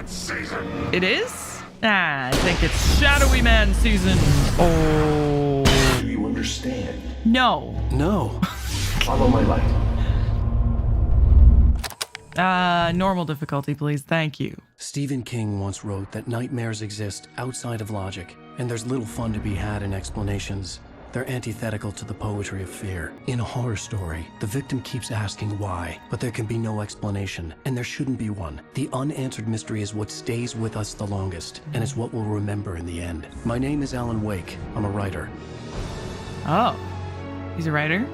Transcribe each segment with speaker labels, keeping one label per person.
Speaker 1: season.
Speaker 2: It is? Ah, I think it's Shadowy Man season. Oh.
Speaker 1: Do you understand?
Speaker 2: No.
Speaker 3: No.
Speaker 1: Follow my light.
Speaker 2: Normal difficulty, please. Thank you.
Speaker 3: Stephen King once wrote that nightmares exist outside of logic, and there's little fun to be had in explanations. They're antithetical to the poetry of fear. In a horror story, the victim keeps asking why, but there can be no explanation, and there shouldn't be one. The unanswered mystery is what stays with us the longest, and it's what we'll remember in the end. My name is Alan Wake. I'm a writer.
Speaker 2: Oh. He's a writer?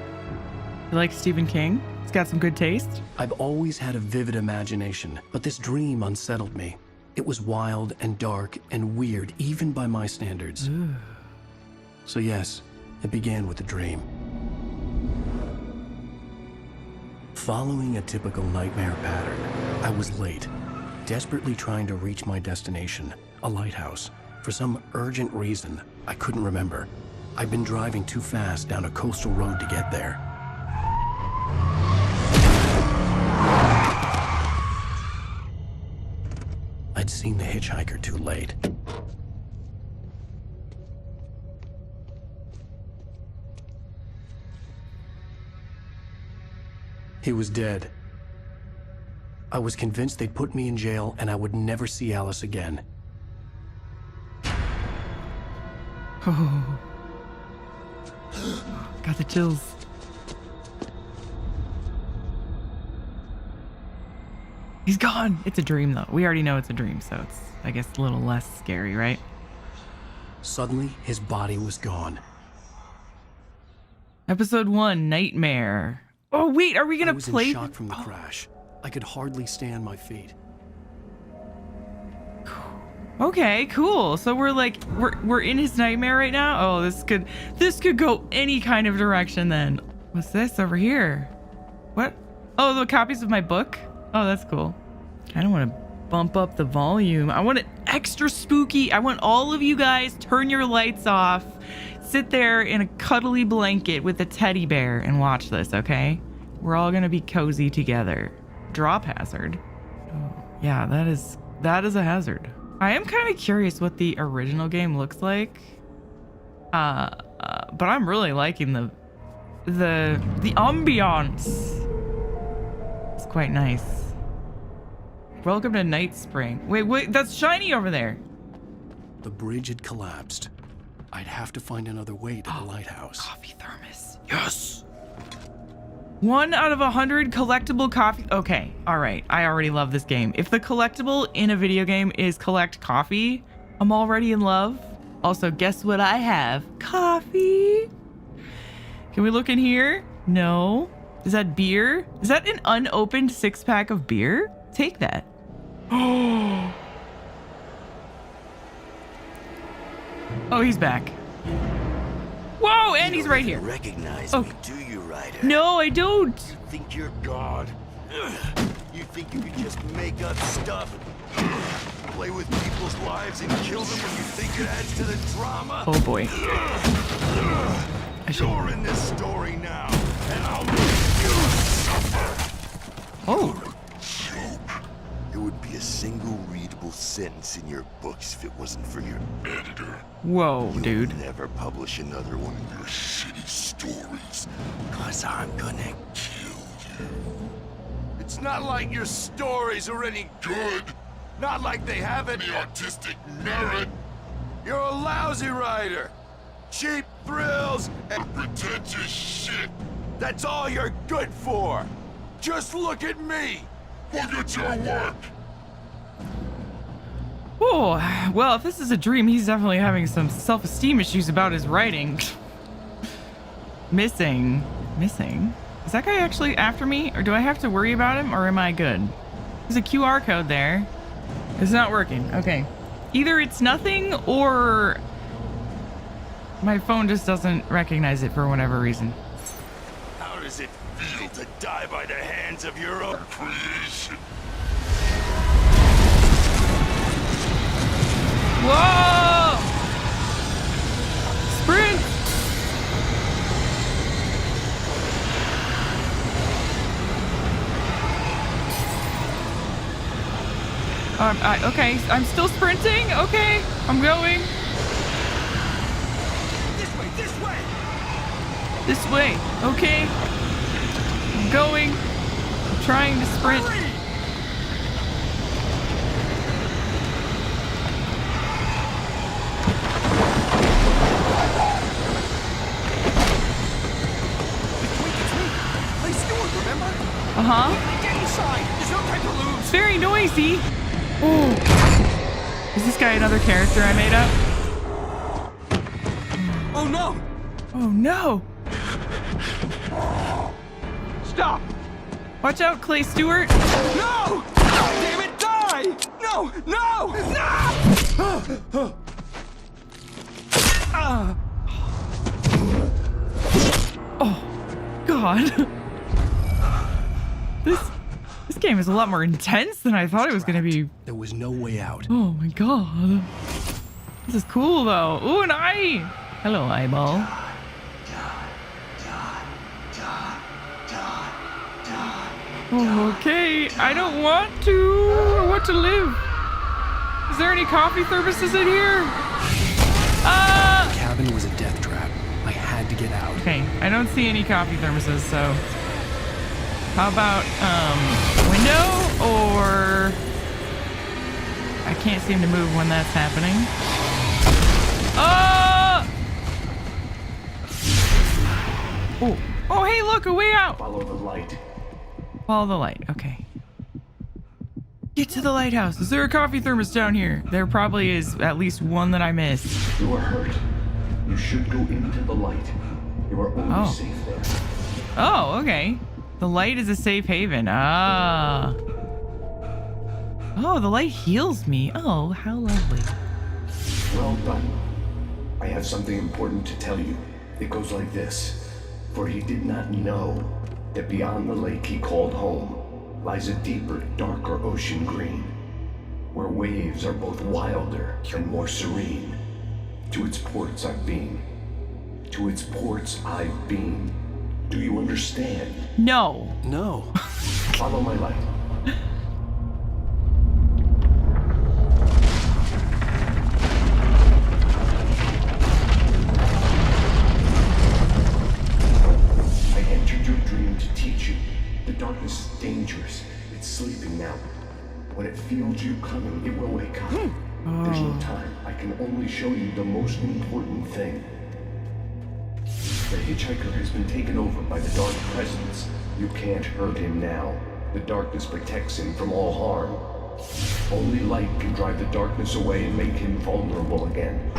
Speaker 2: You like Stephen King? He's got some good taste?
Speaker 3: I've always had a vivid imagination, but this dream unsettled me. It was wild and dark and weird, even by my standards.
Speaker 2: Ooh.
Speaker 3: So yes, it began with a dream. Following a typical nightmare pattern, I was late, desperately trying to reach my destination, a lighthouse. For some urgent reason, I couldn't remember. I'd been driving too fast down a coastal road to get there. I'd seen the hitchhiker too late. He was dead. I was convinced they'd put me in jail and I would never see Alice again.
Speaker 2: Oh. Got the chills. He's gone. It's a dream, though. We already know it's a dream, so it's, I guess, a little less scary, right?
Speaker 3: Suddenly, his body was gone.
Speaker 2: Episode 1, Nightmare. Oh, wait, are we
Speaker 3: I
Speaker 2: gonna
Speaker 3: was
Speaker 2: play?
Speaker 3: in shock from the crash. I could hardly stand my feet.
Speaker 2: Okay, cool. So we're like, we're in his nightmare right now. Oh, this could go any kind of direction then. What's this over here? What? Oh, the copies of my book? Oh, that's cool. I don't want to bump up the volume. I want it extra spooky. I want all of you guys turn your lights off, sit there in a cuddly blanket with a teddy bear and watch this, okay? We're all gonna be cozy together. Drop hazard. Oh, yeah, that is a hazard. I am kind of curious what the original game looks like. But I'm really liking the ambiance. It's quite nice. Welcome to Night Spring. Wait, that's shiny over there.
Speaker 3: The bridge had collapsed. I'd have to find another way to the lighthouse.
Speaker 2: Coffee thermos. Yes. 1 out of 100 collectible coffee. Okay, all right. I already love this game. If the collectible in a video game is collect coffee, I'm already in love. Also, guess what I have? Coffee. Can we look in here? No. Is that beer? Is that an unopened 6-pack of beer? Take that. Oh, he's back. Whoa, and he's right here.
Speaker 4: Recognize me, do you, Ryder?
Speaker 2: No, I don't.
Speaker 4: You think you're God? You think you can just make up stuff? Play with people's lives and kill them when you think it adds to the drama?
Speaker 2: Oh boy.
Speaker 4: You're in this story now, and I'll make you suffer.
Speaker 2: Oh.
Speaker 4: There would be a single readable sentence in your books if it wasn't for your editor.
Speaker 2: Whoa, dude.
Speaker 4: You'll never publish another one of your shitty stories, 'cause I'm gonna kill you. It's not like your stories are any good. Not like they have any artistic merit. You're a lousy writer. Cheap thrills and pretentious shit. That's all you're good for. Just look at me. Look at your work.
Speaker 2: Oh, well, if this is a dream, he's definitely having some self-esteem issues about his writing. Missing. Is that guy actually after me? Or do I have to worry about him? Or am I good? There's a QR code there. It's not working. Okay. Either it's nothing or my phone just doesn't recognize it for whatever reason.
Speaker 4: How does it feel to die by the hands of your own creation?
Speaker 2: Whoa! Sprint! Okay, I'm still sprinting. Okay, I'm going.
Speaker 4: This way, this way!
Speaker 2: This way. Okay. I'm going. I'm trying to sprint.
Speaker 4: Hurry! It's me. Play Stewart, remember?
Speaker 2: Uh-huh.
Speaker 4: Get inside. There's no time to lose.
Speaker 2: It's very noisy. Oh. Is this guy another character I made up?
Speaker 4: Oh no!
Speaker 2: Oh no.
Speaker 4: Stop!
Speaker 2: Watch out, Clay Stewart.
Speaker 4: No! Damn it, die! No! No! No!
Speaker 2: Oh, God. This game is a lot more intense than I thought it was going to be.
Speaker 3: There was no way out.
Speaker 2: Oh my God. This is cool though. Ooh, an eye. Hello, eyeball. Oh, okay. I don't want to. I want to live. Is there any coffee thermoses in here?
Speaker 3: The cabin was a death trap. I had to get out.
Speaker 2: Okay, I don't see any coffee thermoses, so how about window, or I can't seem to move when that's happening. Oh! Oh, hey, look, a way out.
Speaker 1: Follow the light.
Speaker 2: Follow the light. Okay. Get to the lighthouse. Is there a coffee thermos down here? There probably is at least one that I missed.
Speaker 1: You are hurt. You should go into the light. You are only safe there.
Speaker 2: Oh, okay. The light is a safe haven. Ah. Oh, the light heals me. Oh, how lovely.
Speaker 1: Well done. I have something important to tell you. It goes like this. For he did not know that beyond the lake he called home lies a deeper, darker ocean green, where waves are both wilder and more serene. To its ports I've been. To its ports I've been. Do you understand?
Speaker 2: No.
Speaker 3: No.
Speaker 1: Follow my light. I entered your dream to teach you. The darkness is dangerous. It's sleeping now. When it feels you coming, it will wake up. There's no time. I can only show you the most important thing. The hitchhiker has been taken over by the dark presence. You can't hurt him now. The darkness protects him from all harm. Only light can drive the darkness away and make him vulnerable again.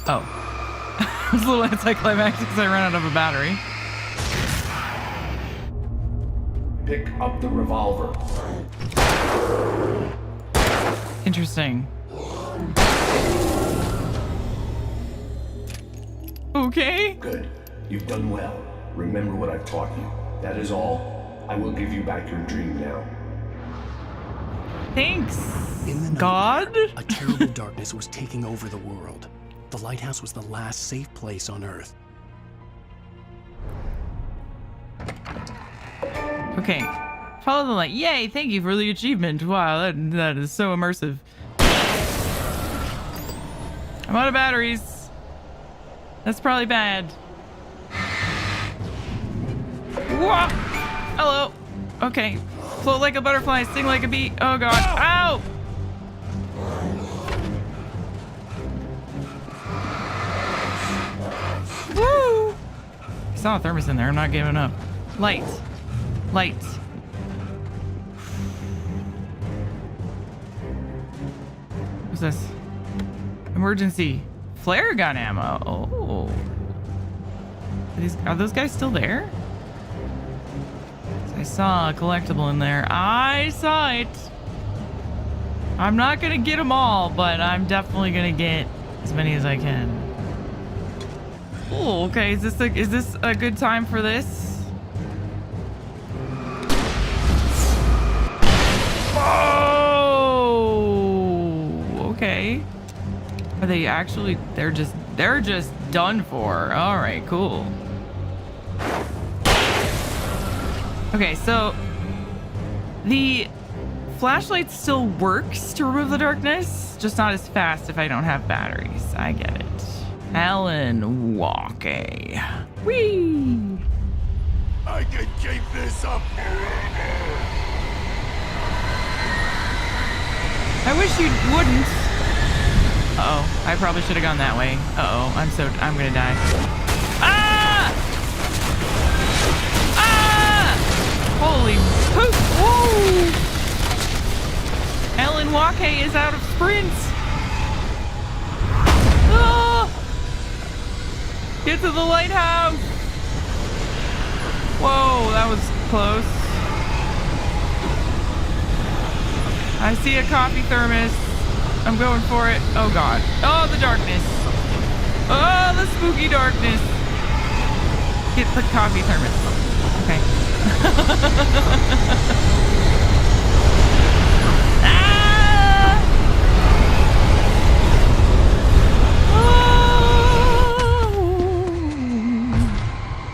Speaker 2: Oh. It was a little anticlimactic because I ran out of a battery.
Speaker 1: Pick up the revolver.
Speaker 2: Interesting. Okay.
Speaker 1: Good. You've done well. Remember what I've taught you. That is all. I will give you back your dream now.
Speaker 2: Thanks,
Speaker 3: In the
Speaker 2: God.
Speaker 3: nightmare, a terrible darkness was taking over the world. The lighthouse was the last safe place on Earth.
Speaker 2: Okay. Follow the light. Yay, thank you for the achievement. Wow, that is so immersive. I'm out of batteries. That's probably bad. Whoa! Hello. Okay. Float like a butterfly, sting like a bee. Oh god. Ow! Woo! I saw a thermos in there. I'm not giving up. Light. Light. What's this? Emergency. Flare gun ammo. Oh. Are those guys still there? I saw a collectible in there. I saw it. I'm not gonna get them all, but I'm definitely gonna get as many as I can. Oh, okay. Is this a good time for this? Oh, okay. Are they actually? They're just done for. All right, cool. Okay, so the flashlight still works to remove the darkness, just not as fast if I don't have batteries. I get it. Alan Walker. Whee!
Speaker 4: I can keep this up forever.
Speaker 2: I wish you wouldn't. Uh-oh, I probably should have gone that way. Uh-oh, I'm gonna die. Ah! Ah! Holy poop! Whoa! Alan Walker is out of sprints. Ah! Get to the lighthouse! Whoa, that was close. I see a coffee thermos. I'm going for it. Oh god. Oh, the darkness. Oh, the spooky darkness. Get the coffee thermos. Okay. Ah!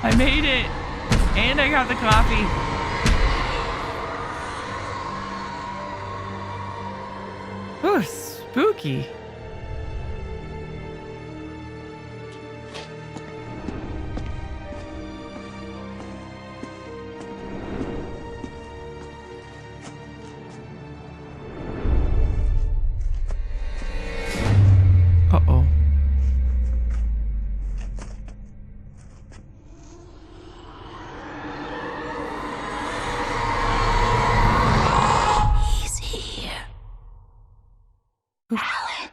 Speaker 2: Oh! I made it. And I got the coffee. Ooh, spooky. Uh-oh.
Speaker 5: He's here. Alan,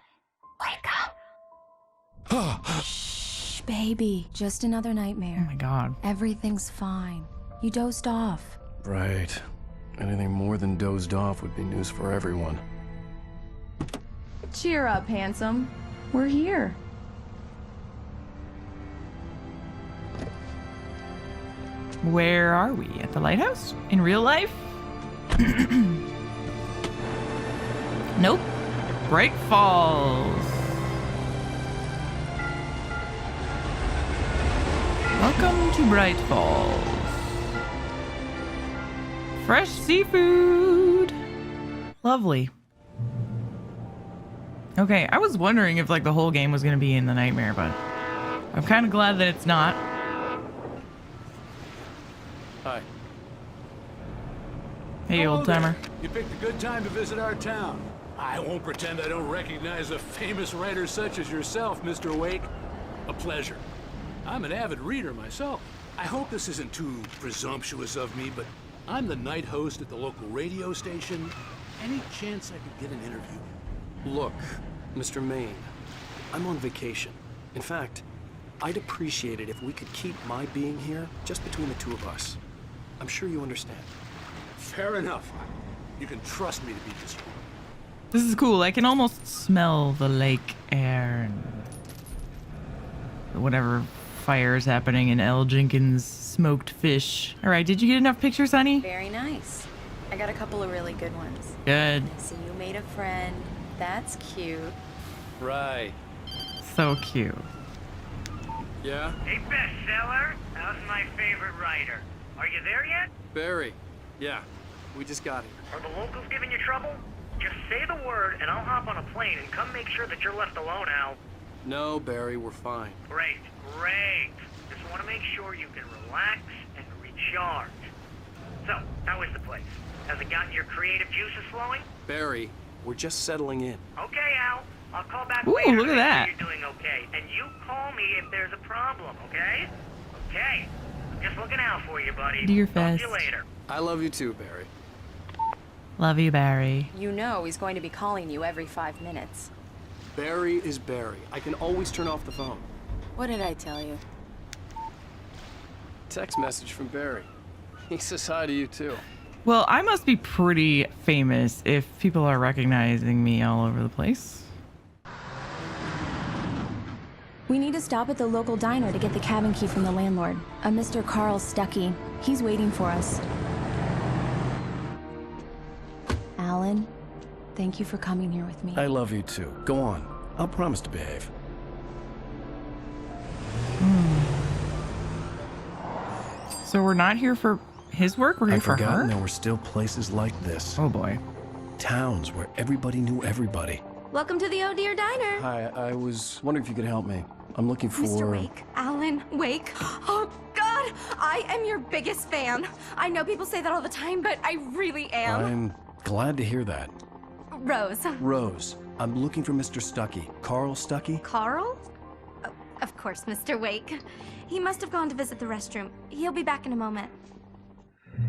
Speaker 5: wake up. Shh, baby. Just another
Speaker 2: Oh
Speaker 5: nightmare.
Speaker 2: my god.
Speaker 5: Everything's fine. You dozed off.
Speaker 3: Right. Anything more than dozed off would be news for everyone.
Speaker 5: Cheer up, handsome. We're here.
Speaker 2: Where are we? At the lighthouse? In real life? Nope. Bright Falls. Welcome to Bright Falls. Fresh seafood. Lovely. Okay, I was wondering if like the whole game was gonna be in the nightmare, but I'm kind of glad that it's not.
Speaker 3: Hi.
Speaker 2: Hey, old timer.
Speaker 6: You picked a good time to visit our town. I won't pretend I don't recognize a famous writer such as yourself, Mr. Wake. A pleasure. I'm an avid reader myself. I hope this isn't too presumptuous of me, but I'm the night host at the local radio station. Any chance I could get an interview?
Speaker 3: Look, Mr. Maine, I'm on vacation. In fact, I'd appreciate it if we could keep my being here just between the two of us. I'm sure you understand.
Speaker 6: Fair enough. You can trust me to be discreet.
Speaker 2: This is cool. I can almost smell the lake air and whatever fire is happening in L. Jenkins' smoked fish. All right, did you get enough pictures, honey?
Speaker 7: Very nice. I got a couple of really good ones.
Speaker 2: Good.
Speaker 7: So you made a friend. That's cute.
Speaker 3: Right.
Speaker 2: So cute.
Speaker 3: Yeah?
Speaker 8: Hey, bestseller, how's my favorite writer? Are you there yet?
Speaker 3: Barry. Yeah. We just got here.
Speaker 8: Are the locals giving you trouble? Just say the word and I'll hop on a plane and come make sure that you're left alone, Al.
Speaker 3: No, Barry, we're fine.
Speaker 8: Great, great. Just want to make sure you can relax and recharge. So, how is the place? Has it gotten your creative juices flowing?
Speaker 3: Barry, we're just settling in.
Speaker 8: Okay, Al. I'll call back
Speaker 2: Ooh,
Speaker 8: later
Speaker 2: look
Speaker 8: to
Speaker 2: at
Speaker 8: make
Speaker 2: that.
Speaker 8: sure you're doing okay. And you call me if there's a problem, okay? Okay. I'm just looking out for you, buddy.
Speaker 2: Dear
Speaker 8: Talk to you
Speaker 2: Fest.
Speaker 8: later.
Speaker 3: I love you too, Barry.
Speaker 2: Love you, Barry.
Speaker 7: You know he's going to be calling you every 5 minutes.
Speaker 3: Barry is Barry. I can always turn off the phone.
Speaker 7: What did I tell you?
Speaker 3: Text message from Barry. He says hi to you too.
Speaker 2: Well, I must be pretty famous if people are recognizing me all over the place.
Speaker 5: We need to stop at the local diner to get the cabin key from the landlord, a Mr. Carl Stucky. He's waiting for us. Alan, thank you for coming here with me.
Speaker 3: I love you too. Go on. I'll promise to behave.
Speaker 2: So we're not here for his work working
Speaker 3: I'd
Speaker 2: for
Speaker 3: forgotten
Speaker 2: her?
Speaker 3: there were still places like this.
Speaker 2: Oh boy.
Speaker 3: Towns where everybody knew everybody.
Speaker 5: Welcome to the Oh Dear Diner.
Speaker 3: Hi, I was wondering if you could help me. I'm looking for...
Speaker 9: Mr. Wake, Alan Wake. Oh, God, I am your biggest fan. I know people say that all the time, but I really am.
Speaker 3: I'm glad to hear that.
Speaker 9: Rose.
Speaker 3: Rose, I'm looking for Mr. Stucky. Carl Stucky?
Speaker 9: Carl? Oh, of course, Mr. Wake. He must have gone to visit the restroom. He'll be back in a moment.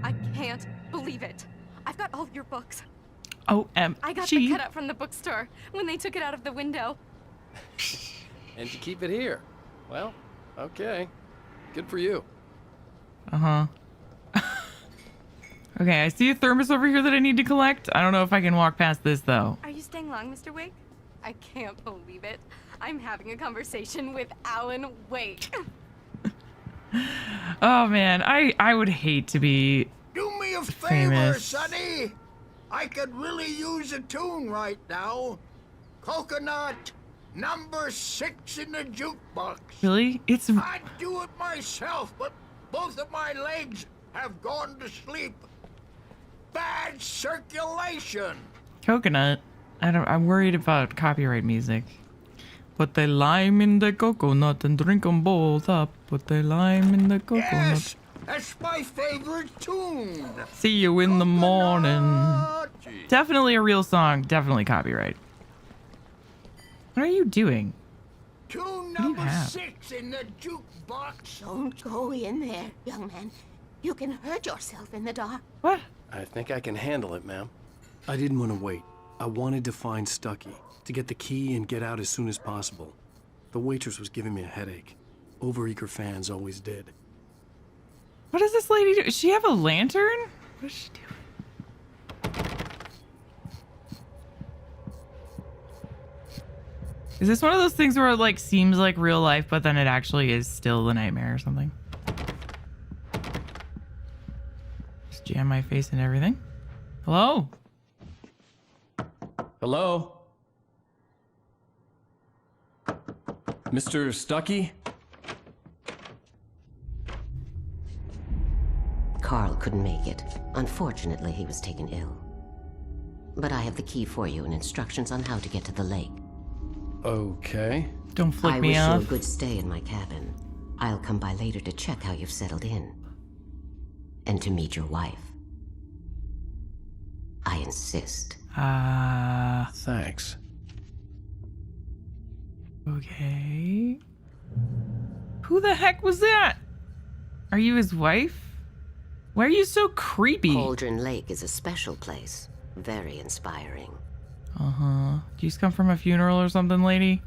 Speaker 9: I can't believe it. I've got all your books.
Speaker 2: OMG.
Speaker 9: I got the cutout from the bookstore when they took it out of the window.
Speaker 3: And you keep it here. Well, okay. Good for you.
Speaker 2: Uh-huh. Okay, I see a thermos over here that I need to collect. I don't know if I can walk past this, though.
Speaker 9: Are you staying long, Mr. Wake? I can't believe it. I'm having a conversation with Alan Wake.
Speaker 2: Oh, man. I would hate to be
Speaker 10: Do me a favor,
Speaker 2: famous.
Speaker 10: Sonny. I could really use a tune right now. Coconut, number 6 in the jukebox.
Speaker 2: Really? It's...
Speaker 10: I'd do it myself, but both of my legs have gone to sleep. Bad circulation.
Speaker 2: Coconut. I'm worried about copyright music. Put the lime in the coconut and drink them both up. Put the lime in the coconut.
Speaker 10: Yes, that's my favorite tune.
Speaker 2: See you in the morning.
Speaker 10: Coconut.
Speaker 2: Definitely a real song. Definitely copyright. What are you doing?
Speaker 10: Tune
Speaker 2: do you
Speaker 10: number
Speaker 2: have?
Speaker 10: 6 in the jukebox.
Speaker 11: Don't go in there, young man. You can hurt yourself in the dark.
Speaker 2: What?
Speaker 3: I think I can handle it, ma'am. I didn't want to wait. I wanted to find Stucky, to get the key and get out as soon as possible. The waitress was giving me a headache. Overeager fans always did.
Speaker 2: What does this lady do? Does she have a lantern? What is she doing? Is this one of those things where it like seems like real life, but then it actually is still the nightmare or something? Just jam my face and everything. Hello?
Speaker 3: Hello? Mr. Stucky?
Speaker 11: Carl couldn't make it. Unfortunately, he was taken ill. But I have the key for you and instructions on how to get to the lake.
Speaker 3: Okay.
Speaker 2: Don't flick
Speaker 11: I
Speaker 2: me
Speaker 11: wish you
Speaker 2: off.
Speaker 11: a good stay in my cabin. I'll come by later to check how you've settled in. And to meet your wife. I insist.
Speaker 3: Thanks.
Speaker 2: Okay. Who the heck was that? Are you his wife? Why are you so creepy?
Speaker 11: Cauldron Lake is a special place. Very inspiring.
Speaker 2: Uh-huh. Do you just come from a funeral or something, lady?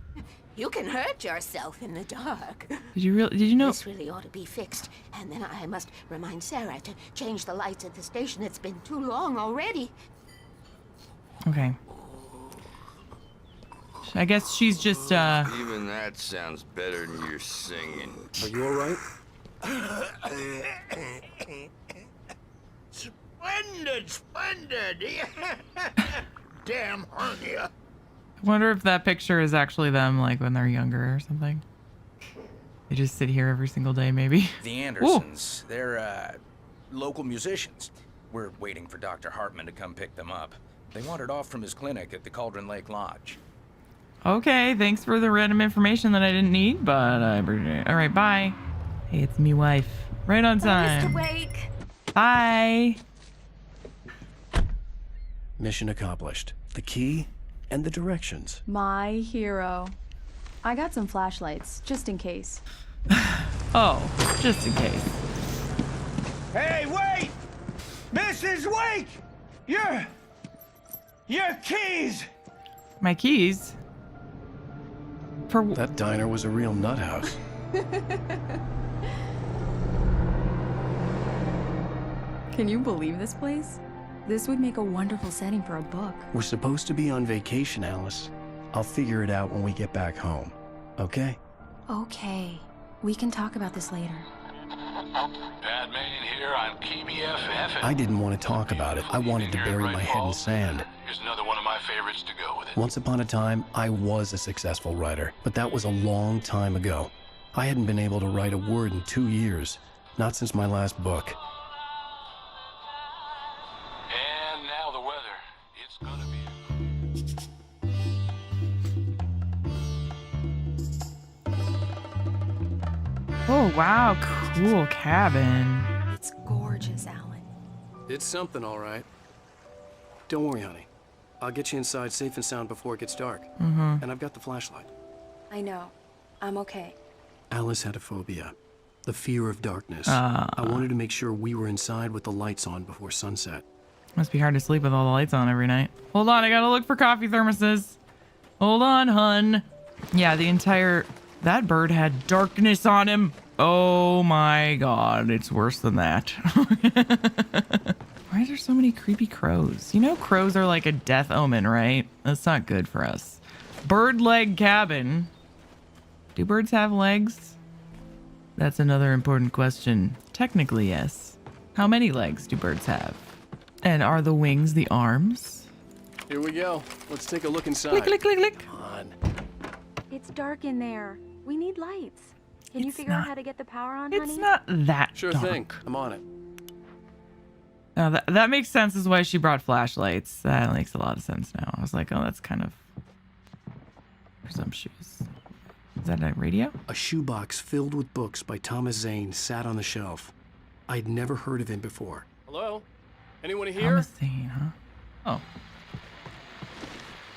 Speaker 11: You can hurt yourself in the dark.
Speaker 2: Did you know?
Speaker 11: This really ought to be fixed. And then I must remind Sarah to change the lights at the station. It's been too long already.
Speaker 2: Okay. I guess she's just,
Speaker 4: Even that sounds better than your singing.
Speaker 3: Are you alright?
Speaker 10: Splendid, splendid. Damn hernia.
Speaker 2: I wonder if that picture is actually them, like, when they're younger or something. They just sit here every single day, maybe.
Speaker 12: The Andersons, they're, local musicians. We're waiting for Dr. Hartman to come pick them up. They wandered off from his clinic at the Cauldron Lake Lodge.
Speaker 2: Okay, thanks for the random information that I didn't need, but I appreciate it. All right, bye. Hey, it's me wife. Right on time.
Speaker 9: Mr. Wake.
Speaker 2: Bye.
Speaker 3: Mission accomplished. The key and the directions.
Speaker 5: My hero. I got some flashlights, just in case.
Speaker 2: Oh, just in case.
Speaker 10: Hey, wait! Mrs. Wake! Your keys!
Speaker 2: My keys? For
Speaker 3: That diner was a real nut house.
Speaker 5: Can you believe this place? This would make a wonderful setting for a book.
Speaker 3: We're supposed to be on vacation, Alice. I'll figure it out when we get back home. Okay?
Speaker 5: Okay. We can talk about this later.
Speaker 6: Padme in here, I'm KBFF.
Speaker 3: I didn't want to talk about it. I wanted to bury my head in sand.
Speaker 6: Here's another one of my favorites to go with it.
Speaker 3: Once upon a time, I was a successful writer, but that was a long time ago. I hadn't been able to write a word in 2 years, not since my last book.
Speaker 2: wow, cool cabin.
Speaker 7: It's gorgeous, Alan.
Speaker 3: It's something, all right. Don't worry, honey. I'll get you inside safe and sound before it gets dark. And I've got the flashlight.
Speaker 7: I know. I'm okay.
Speaker 3: Alice had a phobia. The fear of darkness. I wanted to make sure we were inside with the lights on before sunset.
Speaker 2: Must be hard to sleep with all the lights on every night. Hold on, I gotta look for coffee thermoses. Hold on, hun. Yeah, that bird had darkness on him. Oh my god, it's worse than that. Why are there so many creepy crows? You know crows are like a death omen, right? That's not good for us. Bird leg cabin. Do birds have legs? That's another important question. Technically, yes. How many legs do birds have? And are the wings the arms?
Speaker 3: Here we go. Let's take a look inside.
Speaker 2: Click, click, click, click.
Speaker 3: Come on.
Speaker 5: It's dark in there. We need lights. Can you figure out how to get the power on, honey?
Speaker 2: It's not that
Speaker 3: Sure
Speaker 2: dark.
Speaker 3: thing. I'm on it.
Speaker 2: Oh, that makes sense as why she brought flashlights. That makes a lot of sense now. I was like, oh, that's kind of presumptuous. Is that a radio?
Speaker 3: A shoebox filled with books by Thomas Zane sat on the shelf. I'd never heard of him before. Hello? Anyone here?
Speaker 2: Thomas Zane, huh? Oh.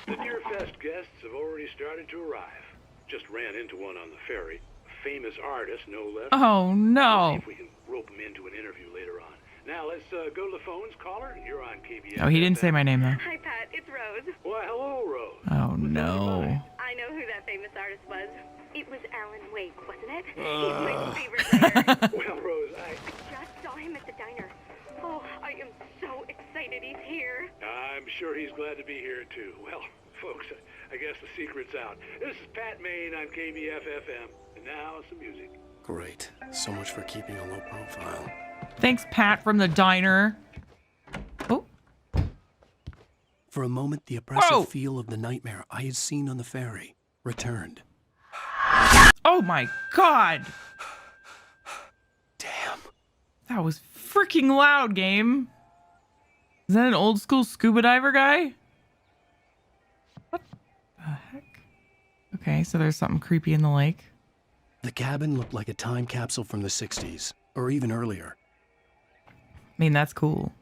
Speaker 6: The Deer Fest guests have already started to arrive. Just ran into one on the ferry. A famous artist, no less.
Speaker 2: Oh, no.
Speaker 6: Let's see if we can rope him into an interview later on. Now, let's go to the phones. Caller, you're on KBS.
Speaker 2: Oh, he didn't say my name, though.
Speaker 13: Hi, Pat. It's Rose.
Speaker 6: Well, hello, Rose.
Speaker 2: Oh, no.
Speaker 13: I know who that famous artist was. It was Alan Wake, wasn't it? He's my favorite writer.
Speaker 6: Well, Rose, I
Speaker 13: just saw him at the diner. Oh, I am so excited he's here.
Speaker 6: I'm sure he's glad to be here, too. Well, folks, I guess the secret's out. This is Pat Maine on KBF-FM. And now, some music.
Speaker 3: Great. So much for keeping a low profile.
Speaker 2: Thanks, Pat from the diner. Oh.
Speaker 3: For a moment, the oppressive feel of the nightmare I had seen on the ferry returned.
Speaker 2: Oh my god.
Speaker 3: Damn.
Speaker 2: That was freaking loud, game. Is that an old school scuba diver guy? What the heck? Okay, so there's something creepy in the lake.
Speaker 3: The cabin looked like a time capsule from the 60s, or even earlier.
Speaker 2: I mean, that's cool.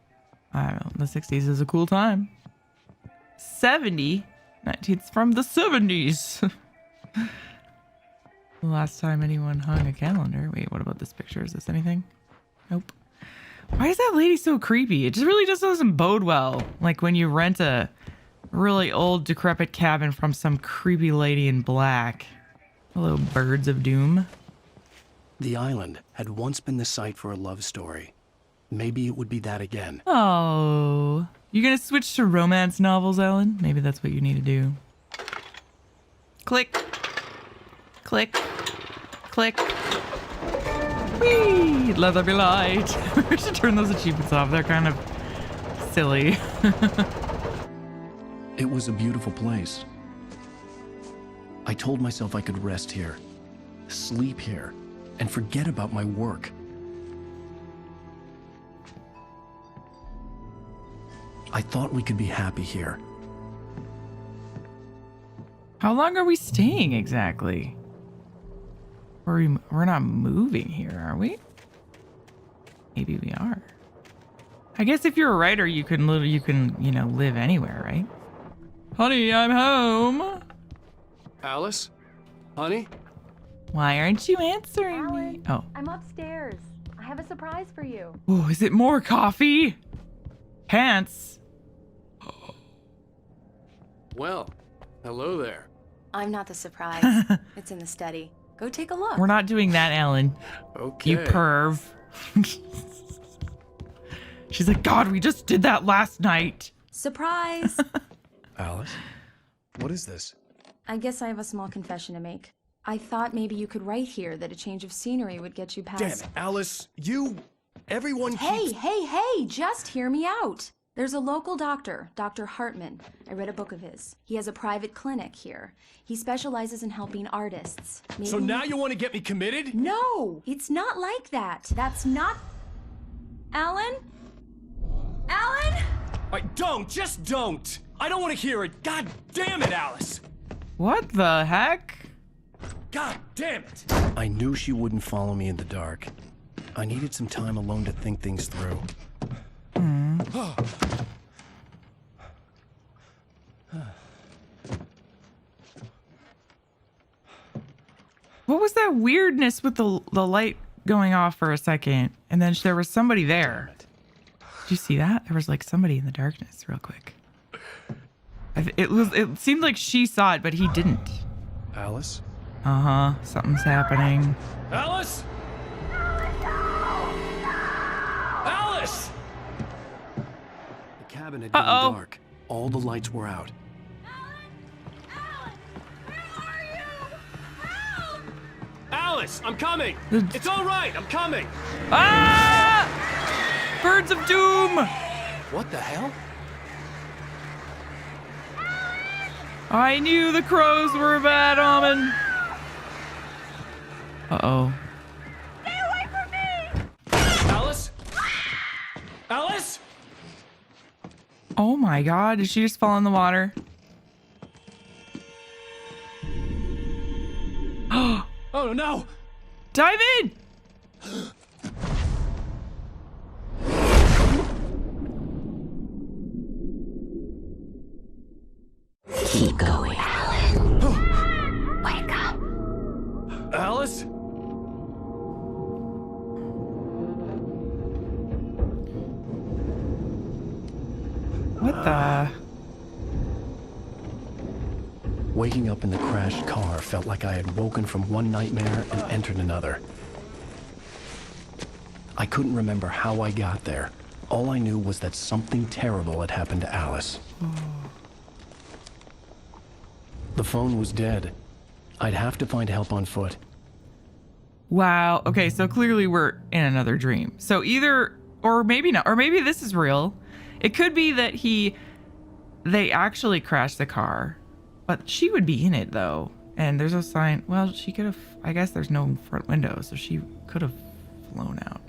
Speaker 2: I don't know. The 60s is a cool time. 70? It's from the 70s. The last time anyone hung a calendar. Wait, what about this picture? Is this anything? Nope. Why is that lady so creepy? It just really just doesn't bode well. Like when you rent a really old, decrepit cabin from some creepy lady in black. Hello, birds of doom.
Speaker 3: The island had once been the site for a love story. Maybe it would be that again.
Speaker 2: Oh. You're gonna switch to romance novels, Ellen? Maybe that's what you need to do. Click. Click. Click. Whee! Let there be light. We should turn those achievements off. They're kind of silly.
Speaker 3: It was a beautiful place. I told myself I could rest here, sleep here, and forget about my work. I thought we could be happy here.
Speaker 2: How long are we staying exactly? We're not moving here, are we? Maybe we are. I guess if you're a writer, you can live anywhere, right? Honey, I'm home.
Speaker 3: Alice? Honey?
Speaker 2: Why aren't you answering me? Oh.
Speaker 5: I'm upstairs. I have a surprise for you.
Speaker 2: Oh, is it more coffee? Pants.
Speaker 3: Well, hello there.
Speaker 7: I'm not the surprise. It's in the study. Go take a look.
Speaker 2: We're not doing that, Ellen.
Speaker 3: Okay.
Speaker 2: You perv. She's like, God, we just did that last night.
Speaker 5: Surprise!
Speaker 3: Alice? What is this?
Speaker 5: I guess I have a small confession to make. I thought maybe you could write here that a change of scenery would get you past...
Speaker 3: Damn it, Alice, everyone keeps...
Speaker 5: Hey, just hear me out. There's a local doctor, Dr. Hartman. I read a book of his. He has a private clinic here. He specializes in helping artists. Maybe...
Speaker 3: So now you want to get me committed?
Speaker 5: No, it's not like that. That's not... Alan? Alan?
Speaker 3: Just don't! I don't want to hear it! God damn it, Alice!
Speaker 2: What the heck?
Speaker 3: God damn it! I knew she wouldn't follow me in the dark. I needed some time alone to think things through.
Speaker 2: What was that weirdness with the light going off for a second? And then there was somebody there. Did you see that? There was like somebody in the darkness real quick. It seemed like she saw it, but he didn't.
Speaker 3: Alice?
Speaker 2: Uh-huh. Something's happening.
Speaker 3: Alice? Alice! The cabin had gone dark. All the lights were out.
Speaker 14: Alice, I'm coming! It's all right, I'm coming!
Speaker 2: Ah! Birds of Doom!
Speaker 3: What the hell?
Speaker 2: I knew the crows were a bad omen. Uh-oh.
Speaker 14: Stay away from me! Alice? Alice?
Speaker 2: Oh my god, did she just fall in the water?
Speaker 14: Oh no!
Speaker 2: Dive in!
Speaker 11: Keep going, Alan. Wake up.
Speaker 14: Alice?
Speaker 2: What the?
Speaker 3: Waking up in the crashed car felt like I had woken from one nightmare and entered another. I couldn't remember how I got there. All I knew was that something terrible had happened to Alice. The phone was dead. I'd have to find help on foot.
Speaker 2: Wow. Okay, so clearly we're in another dream. So either, or maybe not, or maybe this is real. It could be that they actually crashed the car, but she would be in it though. And there's no sign. Well, she could have, I guess there's no front window, so she could have flown out.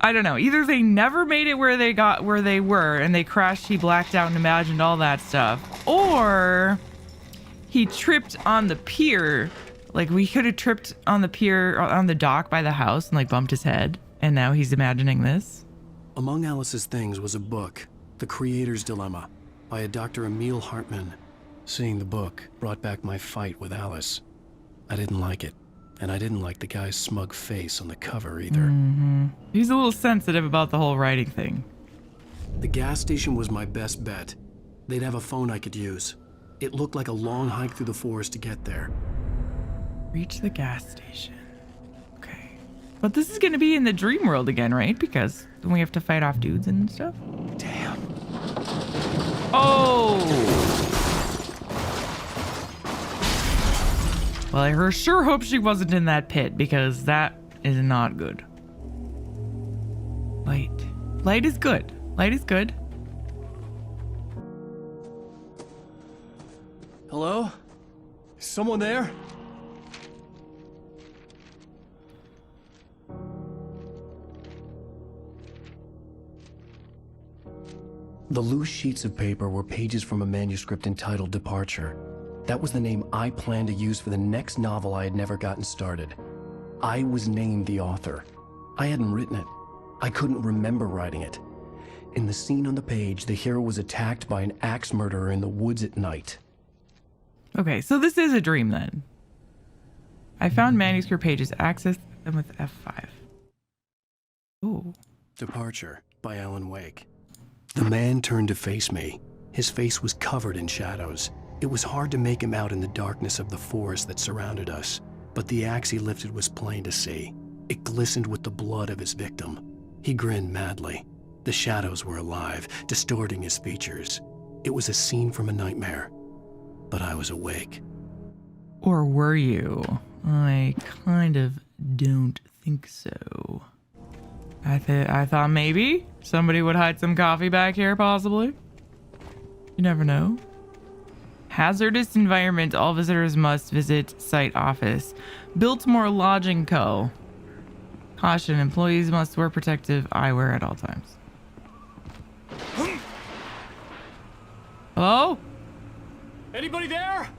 Speaker 2: I don't know. Either they never made it where they were and they crashed, he blacked out and imagined all that stuff, or he tripped on the pier. Like we could have tripped on the pier on the dock by the house and like bumped his head, and now he's imagining this.
Speaker 3: Among Alice's things was a book, The Creator's Dilemma, by a Dr. Emil Hartman. Seeing the book brought back my fight with Alice. I didn't like it, and I didn't like the guy's smug face on the cover either.
Speaker 2: He's a little sensitive about the whole writing thing.
Speaker 3: The gas station was my best bet. They'd have a phone I could use. It looked like a long hike through the forest to get there.
Speaker 2: Reach the gas station. Okay. But this is going to be in the dream world again, right? Because we have to fight off dudes and stuff.
Speaker 3: Damn.
Speaker 2: Oh! Well, I sure hope she wasn't in that pit, because that is not good. Light. Light is good. Light is good.
Speaker 3: Hello? Is someone there? The loose sheets of paper were pages from a manuscript entitled Departure. That was the name I planned to use for the next novel I had never gotten started. I was named the author. I hadn't written it. I couldn't remember writing it. In the scene on the page, the hero was attacked by an axe murderer in the woods at night.
Speaker 2: Okay, so this is a dream then. I found manuscript pages. Access them with F5. Ooh.
Speaker 3: Departure by Alan Wake. The man turned to face me. His face was covered in shadows. It was hard to make him out in the darkness of the forest that surrounded us, but the axe he lifted was plain to see. It glistened with the blood of his victim. He grinned madly. The shadows were alive, distorting his features. It was a scene from a nightmare, but I was awake.
Speaker 2: Or were you? I kind of don't think so. I thought maybe somebody would hide some coffee back here, possibly. You never know. Hazardous environment. All visitors must visit site office. Biltmore Lodging Co. Caution, employees must wear protective eyewear at all times. Hello?
Speaker 14: Anybody there?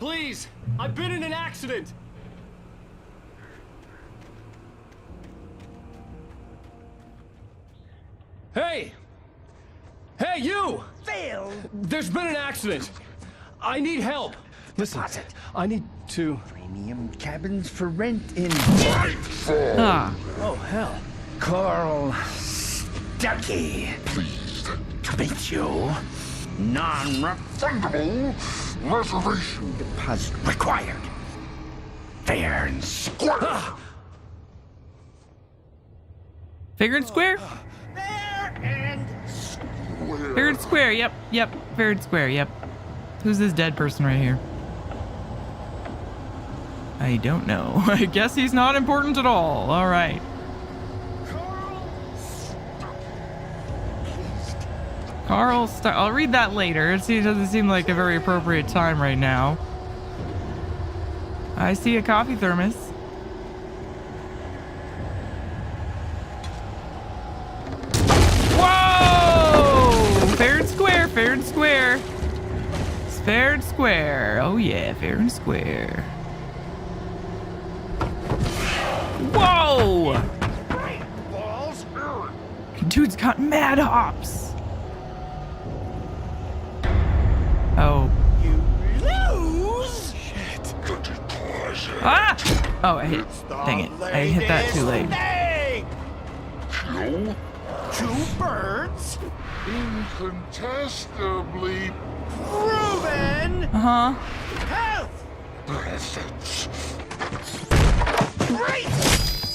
Speaker 14: Please! I've been in an accident! Hey! Hey, you!
Speaker 10: Phil!
Speaker 14: There's been an accident! I need help!
Speaker 3: Listen, I need to...
Speaker 10: Premium cabins for rent in...
Speaker 2: Ah.
Speaker 3: Oh, hell.
Speaker 10: Carl Stucky. Pleased to meet you. Non-refundable reservation deposit required. Fair and square.
Speaker 2: Fair and square?
Speaker 10: Fair and square.
Speaker 2: Fair and square, yep. Fair and square, yep. Who's this dead person right here? I don't know. I guess he's not important at all. All right. Carl, I'll read that later. It doesn't seem like a very appropriate time right now. I see a coffee thermos. Whoa! Fair and square, fair and square. It's fair and square. Oh yeah, fair and square. Whoa! Dude's got mad hops. Oh.
Speaker 10: You lose.
Speaker 4: Shit.
Speaker 2: Ah! Oh, I hit. Dang it. I hit that too late.
Speaker 4: Kill?
Speaker 10: 2 birds.
Speaker 4: Incontestably
Speaker 10: Proven.
Speaker 2: Uh-huh.
Speaker 10: Health.
Speaker 4: benefits.
Speaker 10: Right.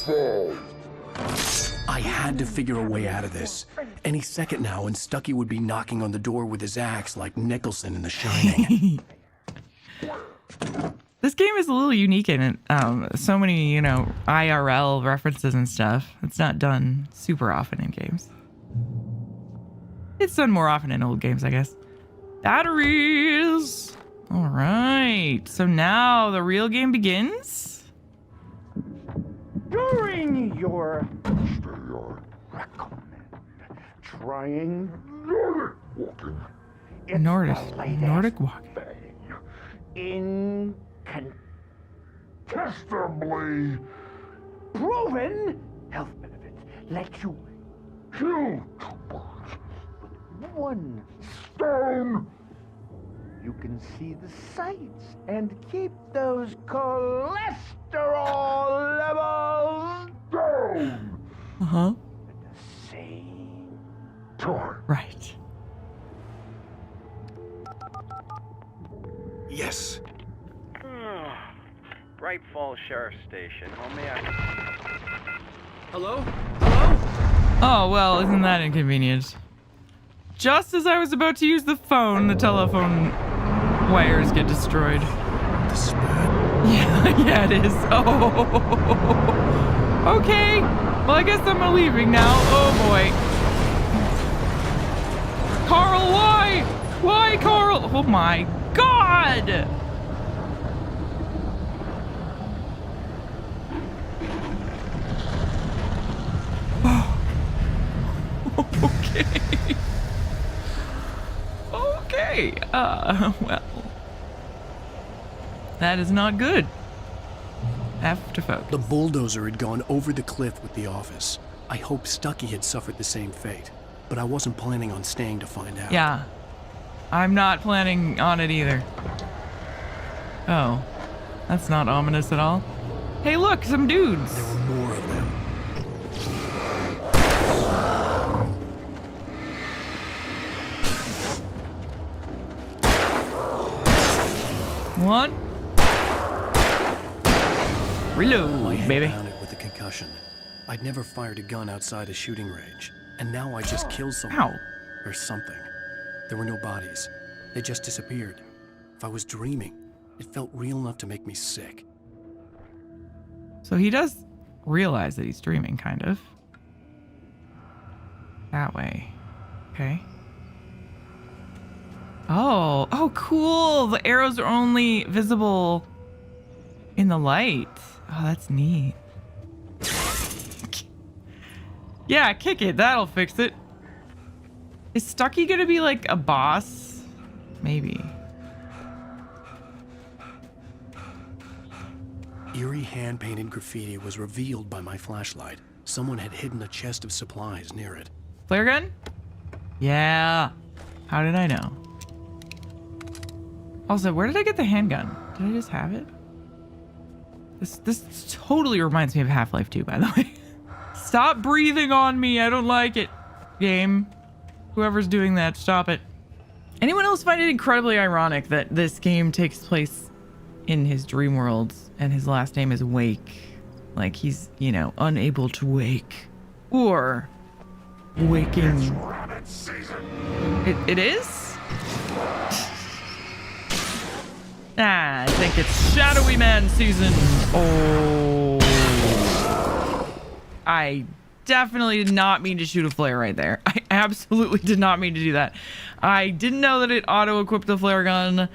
Speaker 4: Fall.
Speaker 3: I had to figure a way out of this. Any second now, and Stucky would be knocking on the door with his axe like Nicholson in The Shining.
Speaker 2: This game is a little unique in it. So many, you know, IRL references and stuff. It's not done super often in games. It's done more often in old games, I guess. Batteries! All right. So now the real game begins?
Speaker 10: During your recommend trying Nordic walking. It's
Speaker 2: Nordic walking.
Speaker 10: Incontestably proven health benefits let you kill 2 birds with 1 stone. You can see the sights and keep those cholesterol levels down.
Speaker 2: Uh-huh.
Speaker 10: At the same time.
Speaker 2: Right.
Speaker 3: Yes.
Speaker 15: Bright Falls Sheriff's Station. How may I...
Speaker 14: Hello? Hello?
Speaker 2: Oh, well, isn't that inconvenient? Just as I was about to use the phone, the telephone wires get destroyed.
Speaker 3: This is bad.
Speaker 2: Yeah, it is. Oh. Okay. Well, I guess I'm leaving now. Oh, boy. Carl, why? Why, Carl? Oh, my God. Okay. Okay. Well. That is not good. Have to focus.
Speaker 3: The bulldozer had gone over the cliff with the office. I hoped Stucky had suffered the same fate, but I wasn't planning on staying to find out.
Speaker 2: Yeah. I'm not planning on it either. Oh. That's not ominous at all. Hey, look, some dudes.
Speaker 3: There were more of them.
Speaker 2: One. Reload,
Speaker 3: My head
Speaker 2: baby.
Speaker 3: pounded with a concussion. I'd never fired a gun outside a shooting range, and now I just killed someone.
Speaker 2: Ow.
Speaker 3: Or something. There were no bodies. They just disappeared. If I was dreaming, it felt real enough to make me sick.
Speaker 2: So he does realize that he's dreaming, kind of. That way. Okay. Oh, cool. The arrows are only visible in the light. Oh, that's neat. Yeah, kick it. That'll fix it. Is Stucky gonna be like a boss? Maybe.
Speaker 3: eerie hand-painted graffiti was revealed by my flashlight. Someone had hidden a chest of supplies near it.
Speaker 2: Flare gun? Yeah. How did I know? Also, where did I get the handgun? Did I just have it? This totally reminds me of Half-Life 2, by the way. Stop breathing on me. I don't like it. Game. Whoever's doing that, stop it. Anyone else find it incredibly ironic that this game takes place in his dream world and his last name is Wake? Like he's, you know, unable to wake. Or waking. It is? I think it's Shadowy Man season. Oh. I definitely did not mean to shoot a flare right there. I absolutely did not mean to do that. I didn't know that it auto-equipped the flare gun,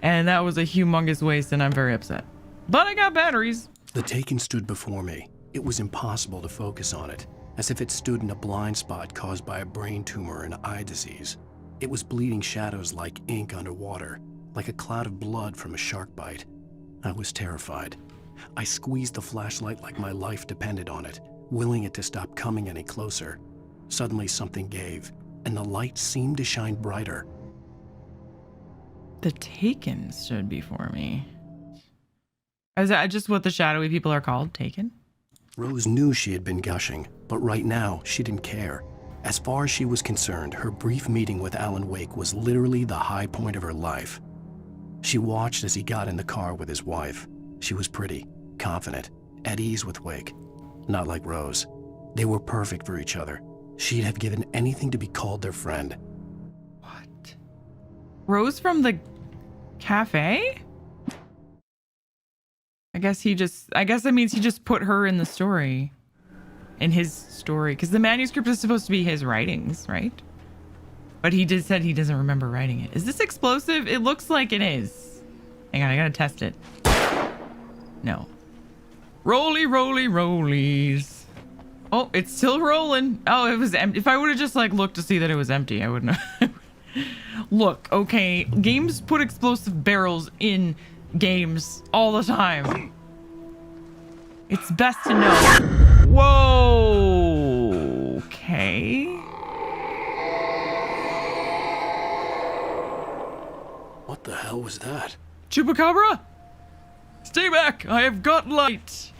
Speaker 2: and that was a humongous waste, and I'm very upset. But I got batteries.
Speaker 3: The Taken stood before me. It was impossible to focus on it, as if it stood in a blind spot caused by a brain tumor and eye disease. It was bleeding shadows like ink underwater, like a cloud of blood from a shark bite. I was terrified. I squeezed the flashlight like my life depended on it, willing it to stop coming any closer. Suddenly something gave, and the light seemed to shine brighter.
Speaker 2: The Taken stood before me. Is that just what the shadowy people are called? Taken?
Speaker 3: Rose knew she had been gushing, but right now she didn't care. As far as she was concerned, her brief meeting with Alan Wake was literally the high point of her life. She watched as he got in the car with his wife. She was pretty, confident, at ease with Wake. Not like Rose. They were perfect for each other. She'd have given anything to be called their friend.
Speaker 2: What? Rose from the cafe? I guess that means he just put her in the story. In his story. Because the manuscript is supposed to be his writings, right? But he said he doesn't remember writing it. Is this explosive? It looks like it is. Hang on, I gotta test it. No. Rolly, rolly, rollies. Oh, it's still rolling. Oh, it was empty. If I would have just like looked to see that it was empty, I wouldn't have. Look, okay. Games put explosive barrels in games all the time. It's best to know. Whoa. Okay.
Speaker 3: What the hell was that?
Speaker 2: Chupacabra? Stay back. I have got light.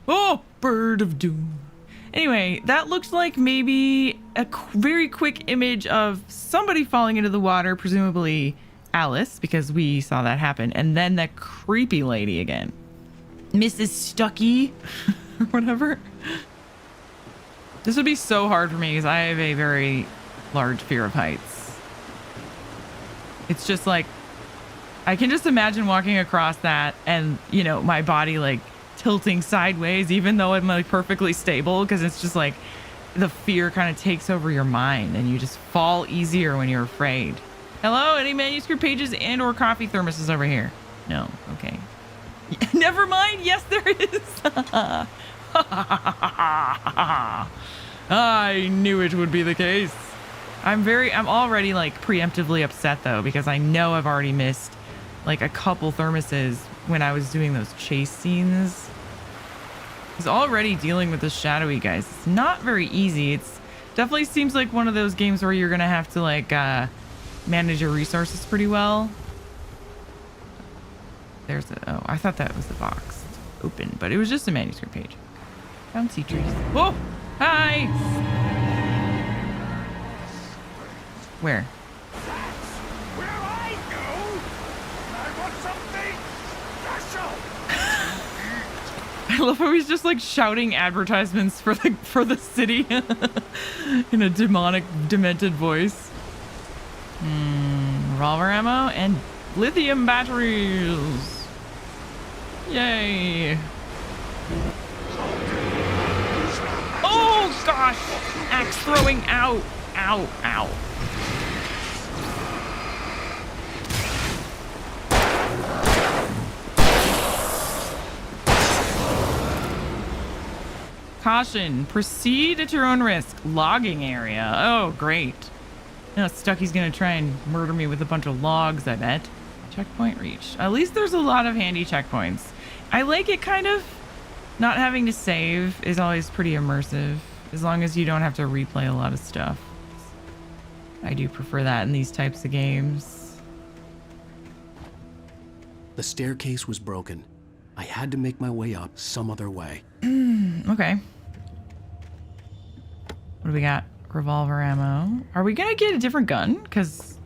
Speaker 2: Oh, bird of doom. Anyway, that looks like maybe a very quick image of somebody falling into the water, presumably Alice, because we saw that happen. And then that creepy lady again. Mrs. Stucky, or whatever. This would be so hard for me because I have a very large fear of heights. It's just like, I can just imagine walking across that and, you know, my body like tilting sideways, even though I'm like perfectly stable, because it's just like the fear kind of takes over your mind and you just fall easier when you're afraid. Hello, any manuscript pages and or coffee thermoses over here? No, okay. Never mind, yes there is. I knew it would be the case. I'm already like preemptively upset though, because I know I've already missed like a couple thermoses when I was doing those chase scenes. Because already dealing with the shadowy guys, it's not very easy. It's definitely seems like one of those games where you're gonna have to like manage your resources pretty well. There's oh, I thought that was the box. It's open, but it was just a manuscript page. Bouncy trees. Whoa! Hi! Where?
Speaker 4: Where I go? I want something special.
Speaker 2: I love how he's just like shouting advertisements for the city in a demonic, demented voice. Revolver ammo and lithium batteries. Yay! Oh gosh! Axe throwing! Ow! Ow! Ow! Caution, proceed at your own risk. Logging area. Oh, great. Now Stucky's gonna try and murder me with a bunch of logs, I bet. Checkpoint reached. At least there's a lot of handy checkpoints. I like it kind of. Not having to save is always pretty immersive, as long as you don't have to replay a lot of stuff. I do prefer that in these types of games.
Speaker 3: The staircase was broken. I had to make my way up some other way.
Speaker 2: Okay. What do we got? Revolver ammo. Are we gonna get a different gun? Because,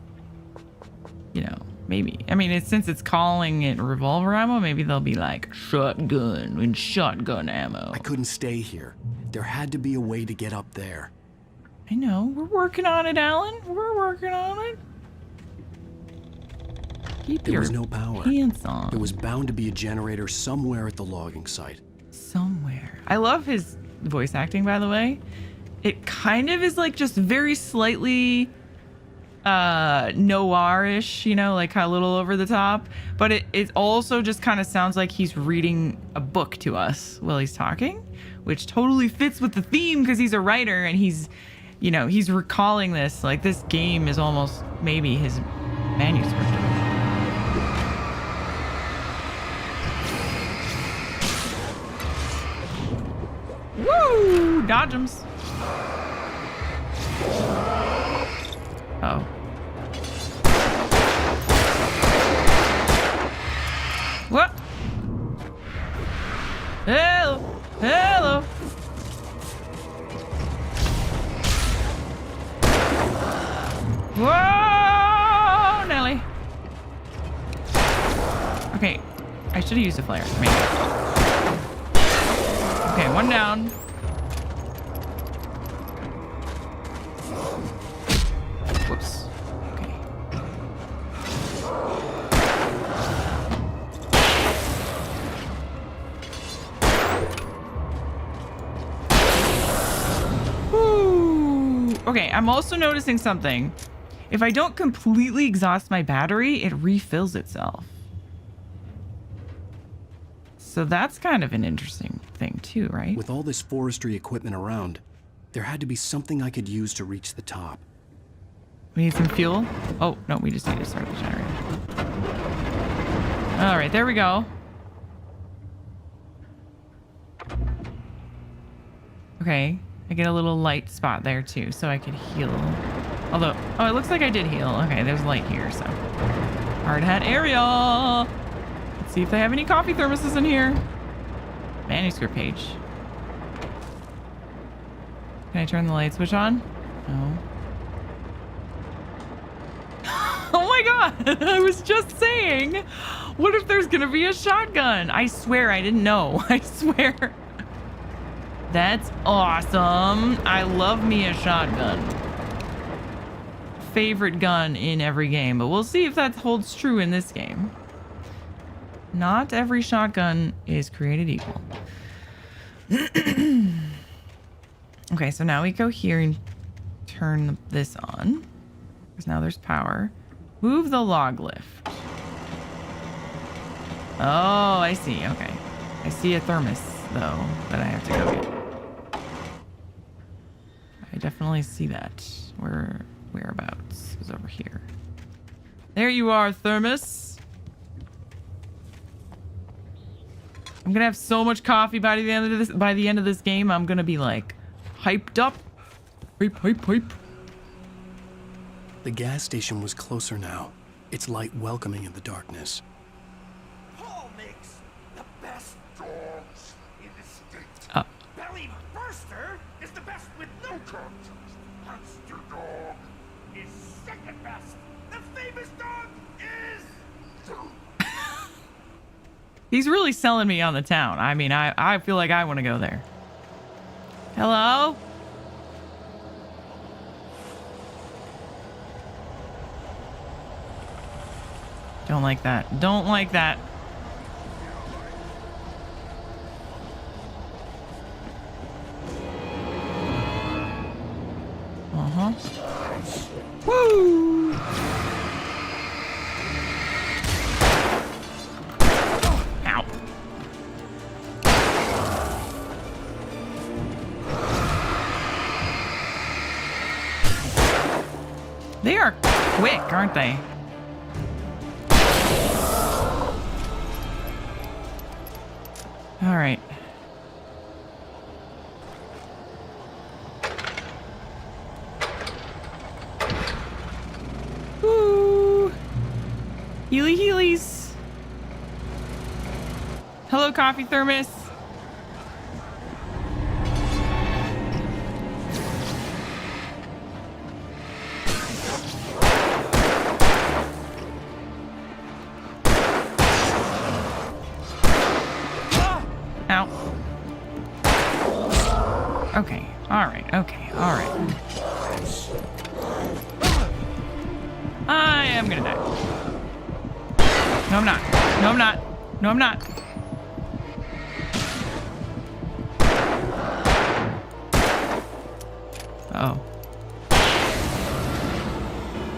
Speaker 2: you know, maybe. I mean, since it's calling it revolver ammo, maybe they'll be like shotgun and shotgun ammo.
Speaker 3: I couldn't stay here. There had to be a way to get up there.
Speaker 2: I know. We're working on it, Alan. We're working on it. Keep
Speaker 3: There
Speaker 2: your
Speaker 3: was no power.
Speaker 2: pants on.
Speaker 3: There was bound to be a generator somewhere at the logging site.
Speaker 2: Somewhere. I love his voice acting, by the way. It kind of is like just very slightly noir-ish, you know, like a little over the top. But it also just kind of sounds like he's reading a book to us while he's talking, which totally fits with the theme because he's a writer and he's, you know, he's recalling this. Like this game is almost maybe his manuscript. Woo! Dodge 'ems. Oh. What? Hello. Hello. Whoa, Nelly. Okay, I should have used a flare. Maybe. Okay, one down. Whoops. Okay. Woo. Okay, I'm also noticing something. If I don't completely exhaust my battery, it refills itself. So that's kind of an interesting thing too, right?
Speaker 3: With all this forestry equipment around, there had to be something I could use to reach the top.
Speaker 2: We need some fuel. Oh, no, we just need to start the generator. All right, there we go. Okay, I get a little light spot there too, so I could heal. Although, oh, it looks like I did heal. Okay, there's light here, so. Hard hat area. Let's see if they have any coffee thermoses in here. Manuscript page. Can I turn the light switch on? No. Oh my god! I was just saying, what if there's gonna be a shotgun? I swear I didn't know. I swear. That's awesome. I love me a shotgun. Favorite gun in every game, but we'll see if that holds true in this game. Not every shotgun is created equal. Okay, so now we go here and turn this on. Because now there's power. Move the log lift. Oh, I see. Okay. I see a thermos, though, that I have to go get. I definitely see that. Whereabouts is over here. There you are, thermos. I'm gonna have so much coffee by the end of this game. I'm gonna be like hyped up. Hype.
Speaker 3: The gas station was closer now, its light welcoming in the darkness.
Speaker 4: Paul makes the best dogs in the state. Belly Burster is the best with no contest. Monster Dog is second best. The famous dog is...
Speaker 2: He's really selling me on the town. I mean, I feel like I want to go there. Hello? Don't like that. Don't like that. Uh-huh. Woo! Ow. They are quick, aren't they? All right. Woo! Healies. Hello, coffee thermos. Ow. Okay. All right. Okay. All right. I am gonna die. No, I'm not. No, I'm not. No, I'm not. Oh.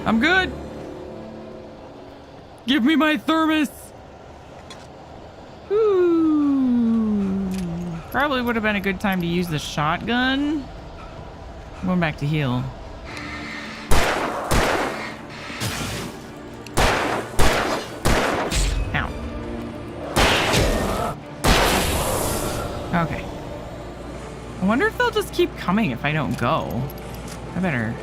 Speaker 2: I'm good. Give me my thermos. Ooh. Probably would have been a good time to use the shotgun. I'm going back to heal. Ow. Okay. I wonder if they'll just keep coming if I don't go. I better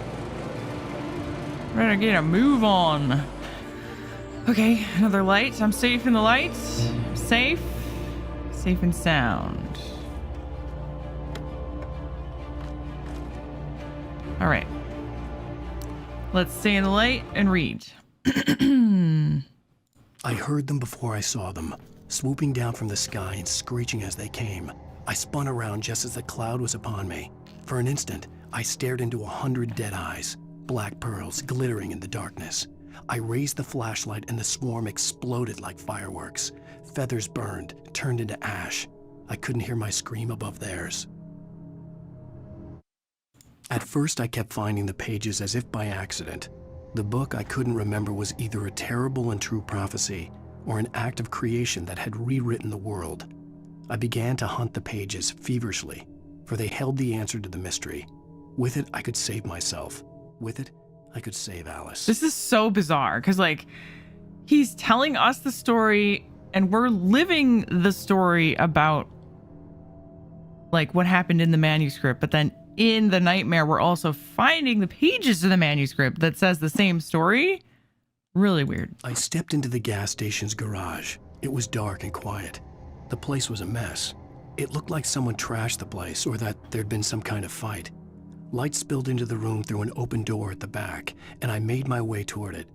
Speaker 2: get a move on. Okay, another light. I'm safe in the light. Safe. Safe and sound. All right. Let's stay in the light and read.
Speaker 3: I heard them before I saw them, swooping down from the sky and screeching as they came. I spun around just as the cloud was upon me. For an instant, I stared into 100 dead eyes, black pearls glittering in the darkness. I raised the flashlight and the swarm exploded like fireworks. Feathers burned, turned into ash. I couldn't hear my scream above theirs. At first, I kept finding the pages as if by accident. The book I couldn't remember was either a terrible and true prophecy or an act of creation that had rewritten the world. I began to hunt the pages feverishly, for they held the answer to the mystery. With it, I could save myself. With it, I could save Alice.
Speaker 2: This is so bizarre because, like, he's telling us the story and we're living the story about, like, what happened in the manuscript. But then in the nightmare, we're also finding the pages of the manuscript that says the same story. Really weird.
Speaker 3: I stepped into the gas station's garage. It was dark and quiet. The place was a mess. It looked like someone trashed the place or that there'd been some kind of fight. Light spilled into the room through an open door at the back, and I made my way toward it.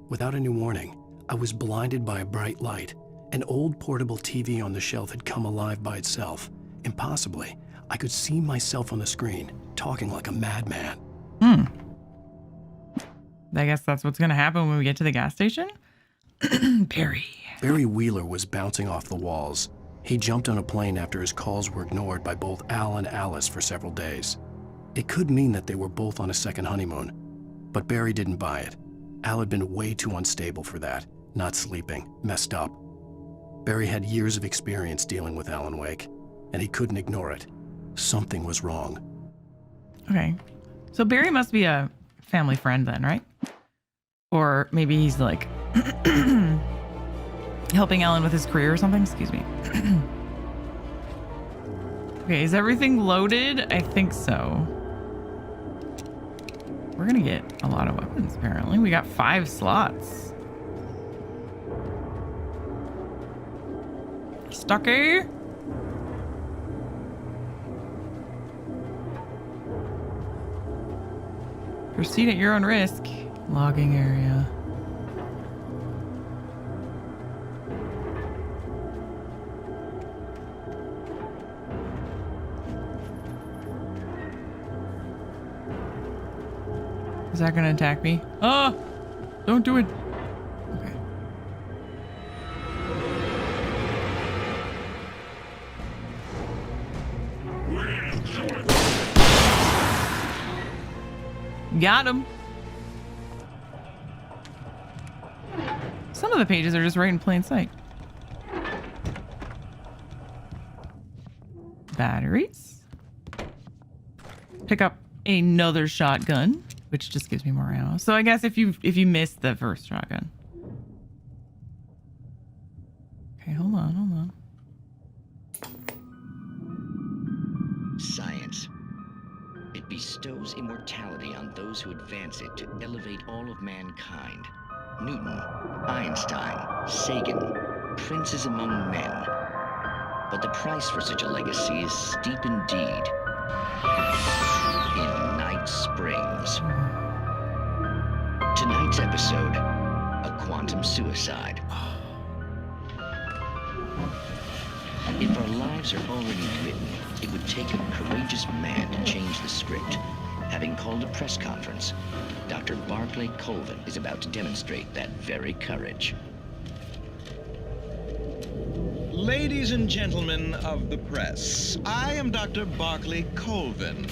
Speaker 3: Without any warning, I was blinded by a bright light. An old portable TV on the shelf had come alive by itself. Impossibly, I could see myself on the screen, talking like a madman.
Speaker 2: I guess that's what's gonna happen when we get to the gas station.
Speaker 3: Barry Wheeler was bouncing off the walls. He jumped on a plane after his calls were ignored by both Al and Alice for several days. It could mean that they were both on a second honeymoon, but Barry didn't buy it. Al had been way too unstable for that, not sleeping, messed up. Barry had years of experience dealing with Alan Wake, and he couldn't ignore it. Something was wrong.
Speaker 2: Okay. So Barry must be a family friend then, right? Or maybe he's like helping Alan with his career or something. Excuse me. Okay, is everything loaded? I think so. We're gonna get a lot of weapons, apparently. We got 5 slots. Stucky. Proceed at your own risk. Logging area. Is that gonna attack me? Oh! Don't do it! Okay. Got him! Some of the pages are just right in plain sight. Batteries. Pick up another shotgun, which just gives me more ammo. So I guess if you missed the first shotgun. Okay, hold on.
Speaker 16: bestows immortality on those who advance it to elevate all of mankind. Newton, Einstein, Sagan, princes among men. But the price for such a legacy is steep indeed. In Night Springs. Tonight's episode, a quantum suicide. If our lives are already written, it would take a courageous man to change the script. Having called a press conference, Dr. Barclay Colvin is about to demonstrate that very courage.
Speaker 17: Ladies and gentlemen of the press, I am Dr. Barclay Colvin,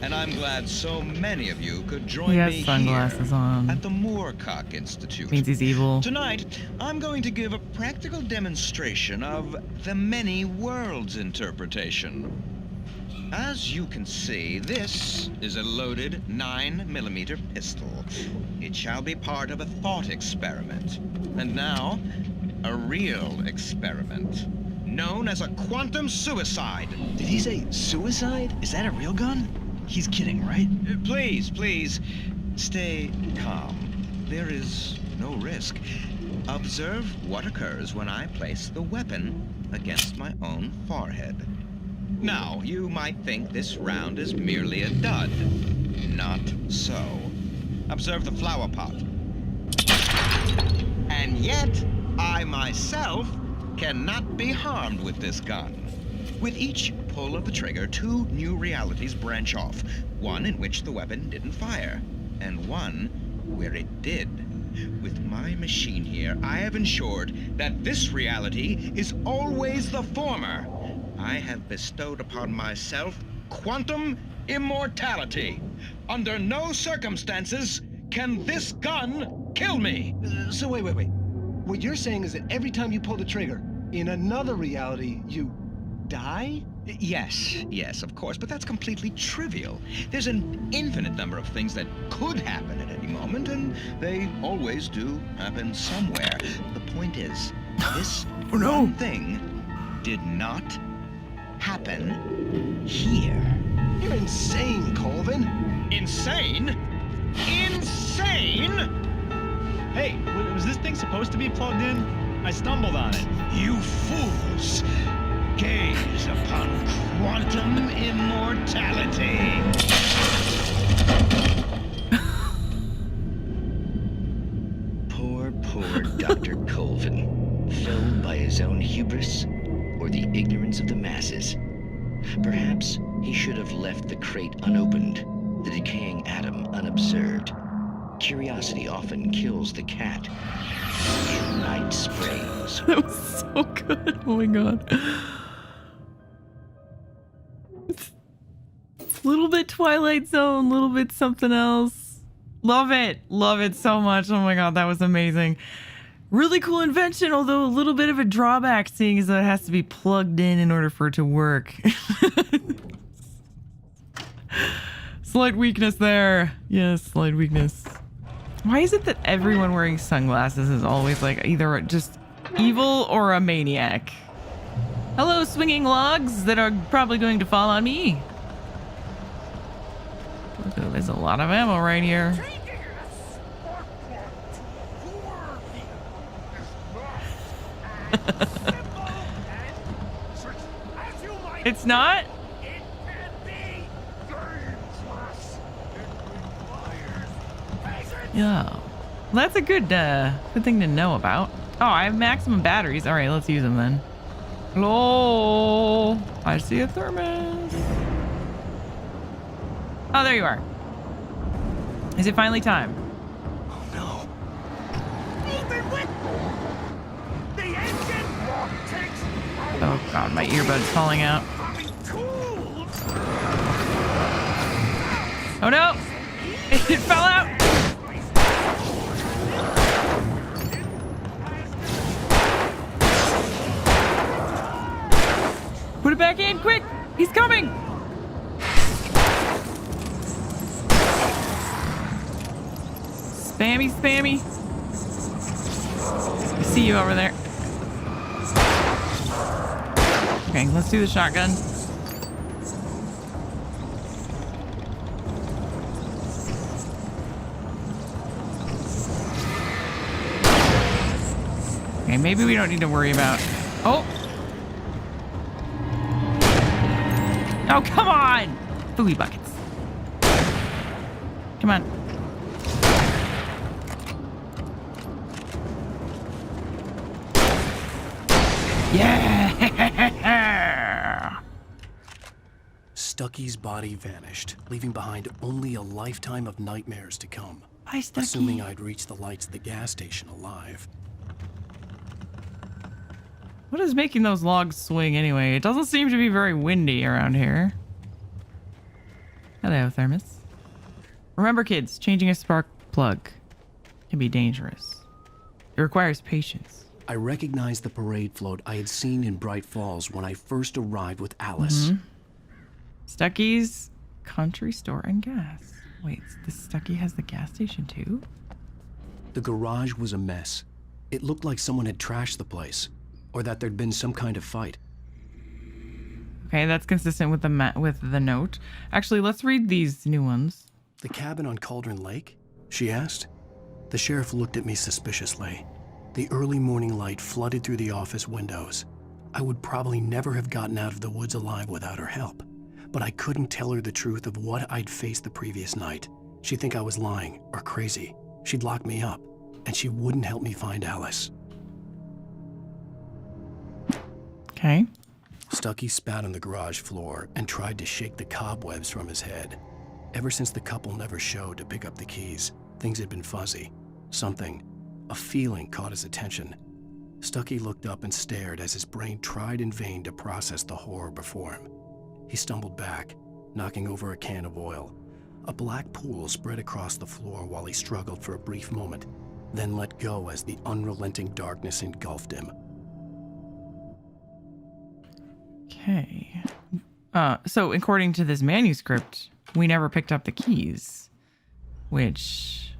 Speaker 17: and I'm glad so many of you could join
Speaker 2: He has
Speaker 17: me
Speaker 2: sunglasses
Speaker 17: here
Speaker 2: on.
Speaker 17: at the Moorcock Institute.
Speaker 2: Means he's evil.
Speaker 17: Tonight, I'm going to give a practical demonstration of the many worlds interpretation. As you can see, this is a loaded 9mm pistol. It shall be part of a thought experiment. And now, a real experiment, known as a quantum suicide.
Speaker 18: Did he say suicide? Is that a real gun? He's kidding, right?
Speaker 17: Please, stay calm. There is no risk. Observe what occurs when I place the weapon against my own forehead. Now, you might think this round is merely a dud. Not so. Observe the flower pot. And yet, I myself cannot be harmed with this gun. With each pull of the trigger, 2 new realities branch off. One in which the weapon didn't fire, and one where it did. With my machine here, I have ensured that this reality is always the former. I have bestowed upon myself quantum immortality. Under no circumstances can this gun kill me.
Speaker 18: So wait. What you're saying is that every time you pull the trigger, in another reality, you die?
Speaker 17: Yes, of course, but that's completely trivial. There's an infinite number of things that could happen at any moment, and they always do happen somewhere. The point is, this one thing did not happen here.
Speaker 18: You're insane, Colvin.
Speaker 17: Insane? Insane?
Speaker 14: Hey, was this thing supposed to be plugged in? I stumbled on it.
Speaker 17: You fools! Gaze upon quantum immortality.
Speaker 16: Poor Dr. Colvin, felled by his own hubris or the ignorance of the masses. Perhaps he should have left the crate unopened, the decaying atom unobserved. Curiosity often kills the cat. Night Springs.
Speaker 2: That was so good. Oh my god. It's a little bit Twilight Zone, a little bit something else. Love it. Love it so much. Oh my god, that was amazing. Really cool invention, although a little bit of a drawback, seeing as though it has to be plugged in order for it to work. Slight weakness there. Yes, slight weakness. Why is it that everyone wearing sunglasses is always like either just evil or a maniac? Hello, swinging logs that are probably going to fall on me. Ooh, there's a lot of ammo right here. It's not? Yeah. Well, that's a good thing to know about. Oh, I have maximum batteries. All right, let's use them then. Hello. I see a thermos. Oh, there you are. Is it finally time?
Speaker 4: Oh no.
Speaker 2: Oh god, my earbud's falling out. Oh no! It fell out! Put it back in, quick! He's coming! Spammy, spammy. I see you over there. Okay, let's do the shotgun. Okay, maybe we don't need to worry about... Oh! Oh, come on! Fooey buckets. Come on. Yeah!
Speaker 3: Stucky's body vanished, leaving behind only a lifetime of nightmares to come.
Speaker 2: Bye, Stucky.
Speaker 3: Assuming I'd reach the lights at the gas station alive.
Speaker 2: What is making those logs swing anyway? It doesn't seem to be very windy around here. Hello, Thermos. Remember, kids, changing a spark plug can be dangerous. It requires patience.
Speaker 3: I recognized the parade float I had seen in Bright Falls when I first arrived with Alice.
Speaker 2: Stucky's country store and gas. Wait, this Stucky has the gas station too?
Speaker 3: The garage was a mess. It looked like someone had trashed the place, or that there'd been some kind of fight.
Speaker 2: Okay, that's consistent with the note. Actually, let's read these new ones.
Speaker 3: The cabin on Cauldron Lake? She asked. The sheriff looked at me suspiciously. The early morning light flooded through the office windows. I would probably never have gotten out of the woods alive without her help. But I couldn't tell her the truth of what I'd faced the previous night. She'd think I was lying or crazy. She'd lock me up, and she wouldn't help me find Alice.
Speaker 2: Okay.
Speaker 3: Stucky spat on the garage floor and tried to shake the cobwebs from his head. Ever since the couple never showed to pick up the keys, things had been fuzzy. A feeling caught his attention. Stucky looked up and stared as his brain tried in vain to process the horror before him. He stumbled back, knocking over a can of oil. A black pool spread across the floor while he struggled for a brief moment, then let go as the unrelenting darkness engulfed him.
Speaker 2: Okay. So according to this manuscript, we never picked up the keys, which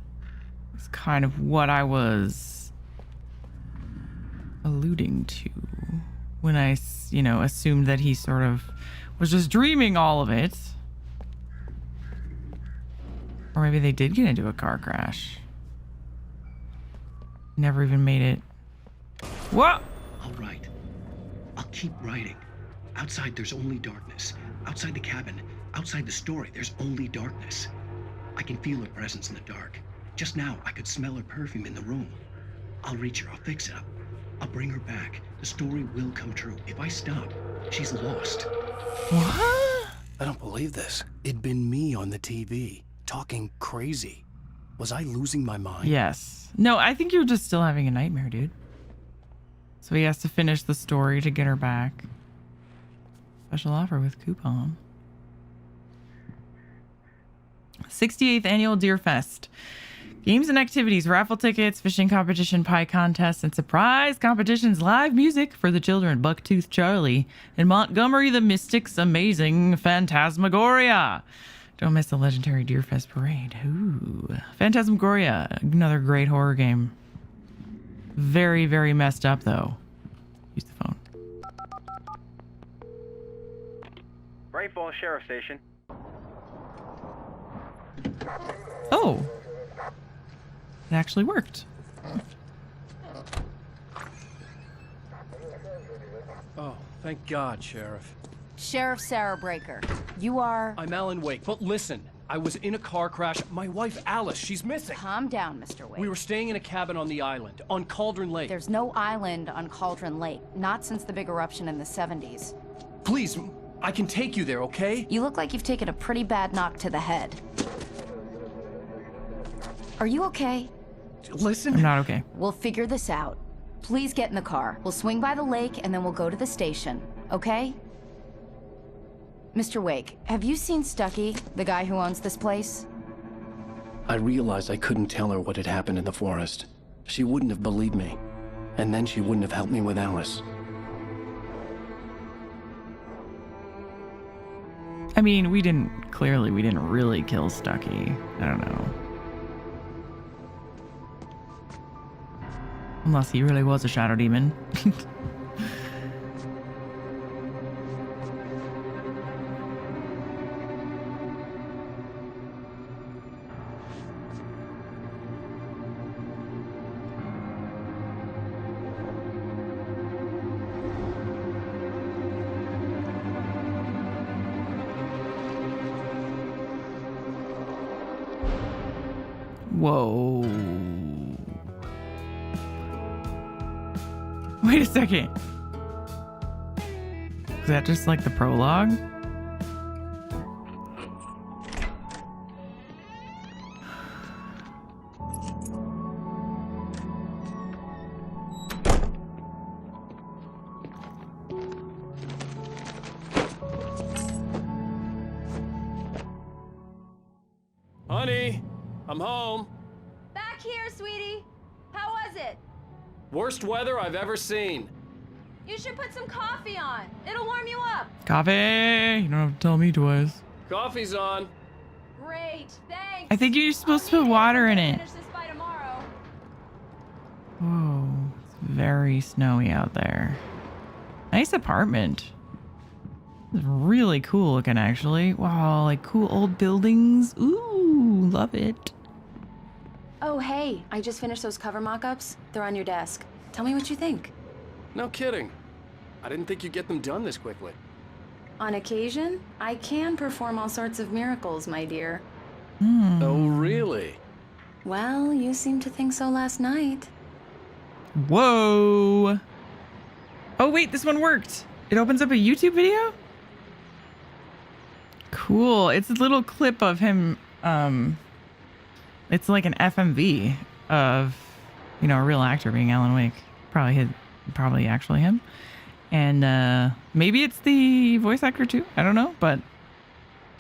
Speaker 2: is kind of what I was alluding to when I, assumed that he sort of was just dreaming all of it. Or maybe they did get into a car crash. Never even made it. What?
Speaker 3: All right. I'll keep writing. Outside, there's only darkness. Outside the cabin, outside the story, there's only darkness. I can feel her presence in the dark. Just now, I could smell her perfume in the room. I'll reach her. I'll fix it up. I'll bring her back. The story will come true. If I stop, she's lost.
Speaker 2: What?
Speaker 3: I don't believe this. It'd been me on the TV, talking crazy. Was I losing my mind?
Speaker 2: Yes. No, I think you're just still having a nightmare, dude. So he has to finish the story to get her back. Special offer with coupon. 68th Annual Deer Fest. Games and activities, raffle tickets, fishing competition, pie contests, and surprise competitions, live music for the children, Bucktooth Charlie, and Montgomery the Mystic's amazing Phantasmagoria. Don't miss the legendary Deer Fest parade. Ooh. Phantasmagoria, another great horror game. Very, very messed up, though. Use the phone.
Speaker 15: Bright Falls Sheriff Station.
Speaker 2: Oh. It actually worked.
Speaker 19: Oh, thank God, Sheriff.
Speaker 20: Sheriff Sarah Breaker. You are...
Speaker 19: I'm Alan Wake, but listen. I was in a car crash. My wife, Alice, she's missing.
Speaker 20: Calm down, Mr. Wake.
Speaker 19: We were staying in a cabin on the island, on Cauldron Lake.
Speaker 20: There's no island on Cauldron Lake. Not since the big eruption in the 70s.
Speaker 19: Please, I can take you there, okay?
Speaker 20: You look like you've taken a pretty bad knock to the head. Are you okay?
Speaker 19: Listen.
Speaker 2: I'm not okay.
Speaker 20: We'll figure this out. Please get in the car. We'll swing by the lake and then we'll go to the station, okay? Mr. Wake, have you seen Stucky, the guy who owns this place?
Speaker 3: I realized I couldn't tell her what had happened in the forest. She wouldn't have believed me. And then she wouldn't have helped me with Alice.
Speaker 2: I mean, we didn't really kill Stucky. I don't know. Unless he really was a shadow demon. Whoa. Wait a second. Is that just like the prologue?
Speaker 14: Honey, I'm home.
Speaker 9: Back here, sweetie. How was it?
Speaker 14: Worst weather I've ever seen.
Speaker 9: You should put some coffee on. It'll warm you up.
Speaker 2: Coffee! You don't have to tell me twice.
Speaker 14: Coffee's on.
Speaker 9: Great, thanks.
Speaker 2: I think you're supposed to put water in it.
Speaker 9: Finish this by tomorrow.
Speaker 2: Whoa. It's very snowy out there. Nice apartment. It's really cool looking, actually. Wow, like cool old buildings. Ooh, love it.
Speaker 7: Oh, hey, I just finished those cover mock-ups. They're on your desk. Tell me what you think.
Speaker 14: No kidding. I didn't think you'd get them done this quickly.
Speaker 7: On occasion, I can perform all sorts of miracles, my dear.
Speaker 14: Oh, really?
Speaker 7: Well, you seemed to think so last night.
Speaker 2: Whoa. Oh, wait, this one worked. It opens up a YouTube video? Cool. It's a little clip of him. It's like an FMV of, you know, a real actor being Alan Wake. Probably actually him. And maybe it's the voice actor too. I don't know, but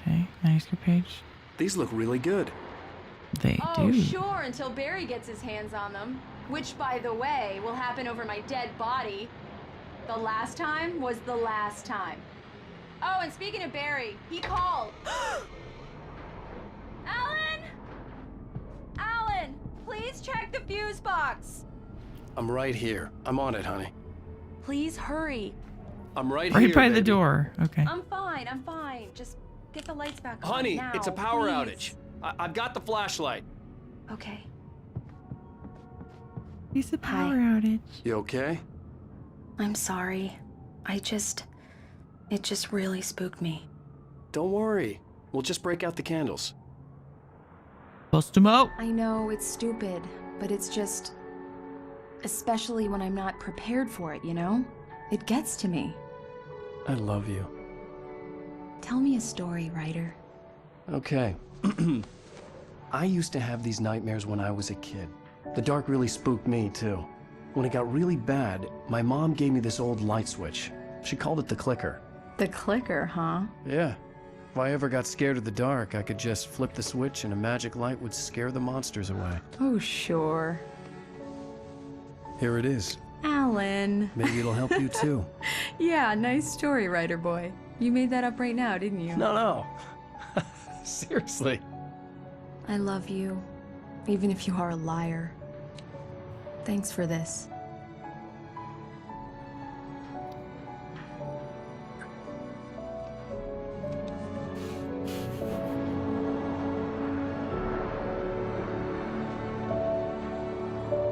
Speaker 2: okay, nice page.
Speaker 6: These look really good.
Speaker 2: They
Speaker 9: Oh,
Speaker 2: do.
Speaker 9: sure, until Barry gets his hands on them. Which, by the way, will happen over my dead body. The last time was the last time. Oh, and speaking of Barry, he called. Alan! Alan, please check the fuse box.
Speaker 3: I'm right here. I'm on it, honey.
Speaker 9: Please hurry.
Speaker 14: I'm right
Speaker 2: Right
Speaker 14: here,
Speaker 2: by the
Speaker 14: baby.
Speaker 2: door. Okay.
Speaker 9: I'm fine. Just get the lights back on
Speaker 14: Honey,
Speaker 9: now,
Speaker 14: it's a power
Speaker 9: please.
Speaker 14: outage. I've got the flashlight.
Speaker 9: Okay.
Speaker 2: It's a power outage.
Speaker 14: You okay?
Speaker 7: I'm sorry. It just really spooked me.
Speaker 14: Don't worry. We'll just break out the candles.
Speaker 2: Bust him out.
Speaker 5: I know it's stupid, but it's just... Especially when I'm not prepared for it, you know? It gets to me.
Speaker 3: I love you.
Speaker 5: Tell me a story, writer.
Speaker 3: Okay. I used to have these nightmares when I was a kid. The dark really spooked me, too. When it got really bad, my mom gave me this old light switch. She called it the clicker.
Speaker 20: The clicker, huh?
Speaker 3: Yeah. If I ever got scared of the dark, I could just flip the switch and a magic light would scare the monsters away.
Speaker 20: Oh, sure.
Speaker 3: Here it is.
Speaker 20: Alan.
Speaker 3: Maybe it'll help you, too.
Speaker 20: Yeah, nice story, writer boy. You made that up right now, didn't you?
Speaker 3: No. Seriously.
Speaker 5: I love you, even if you are a liar. Thanks for this.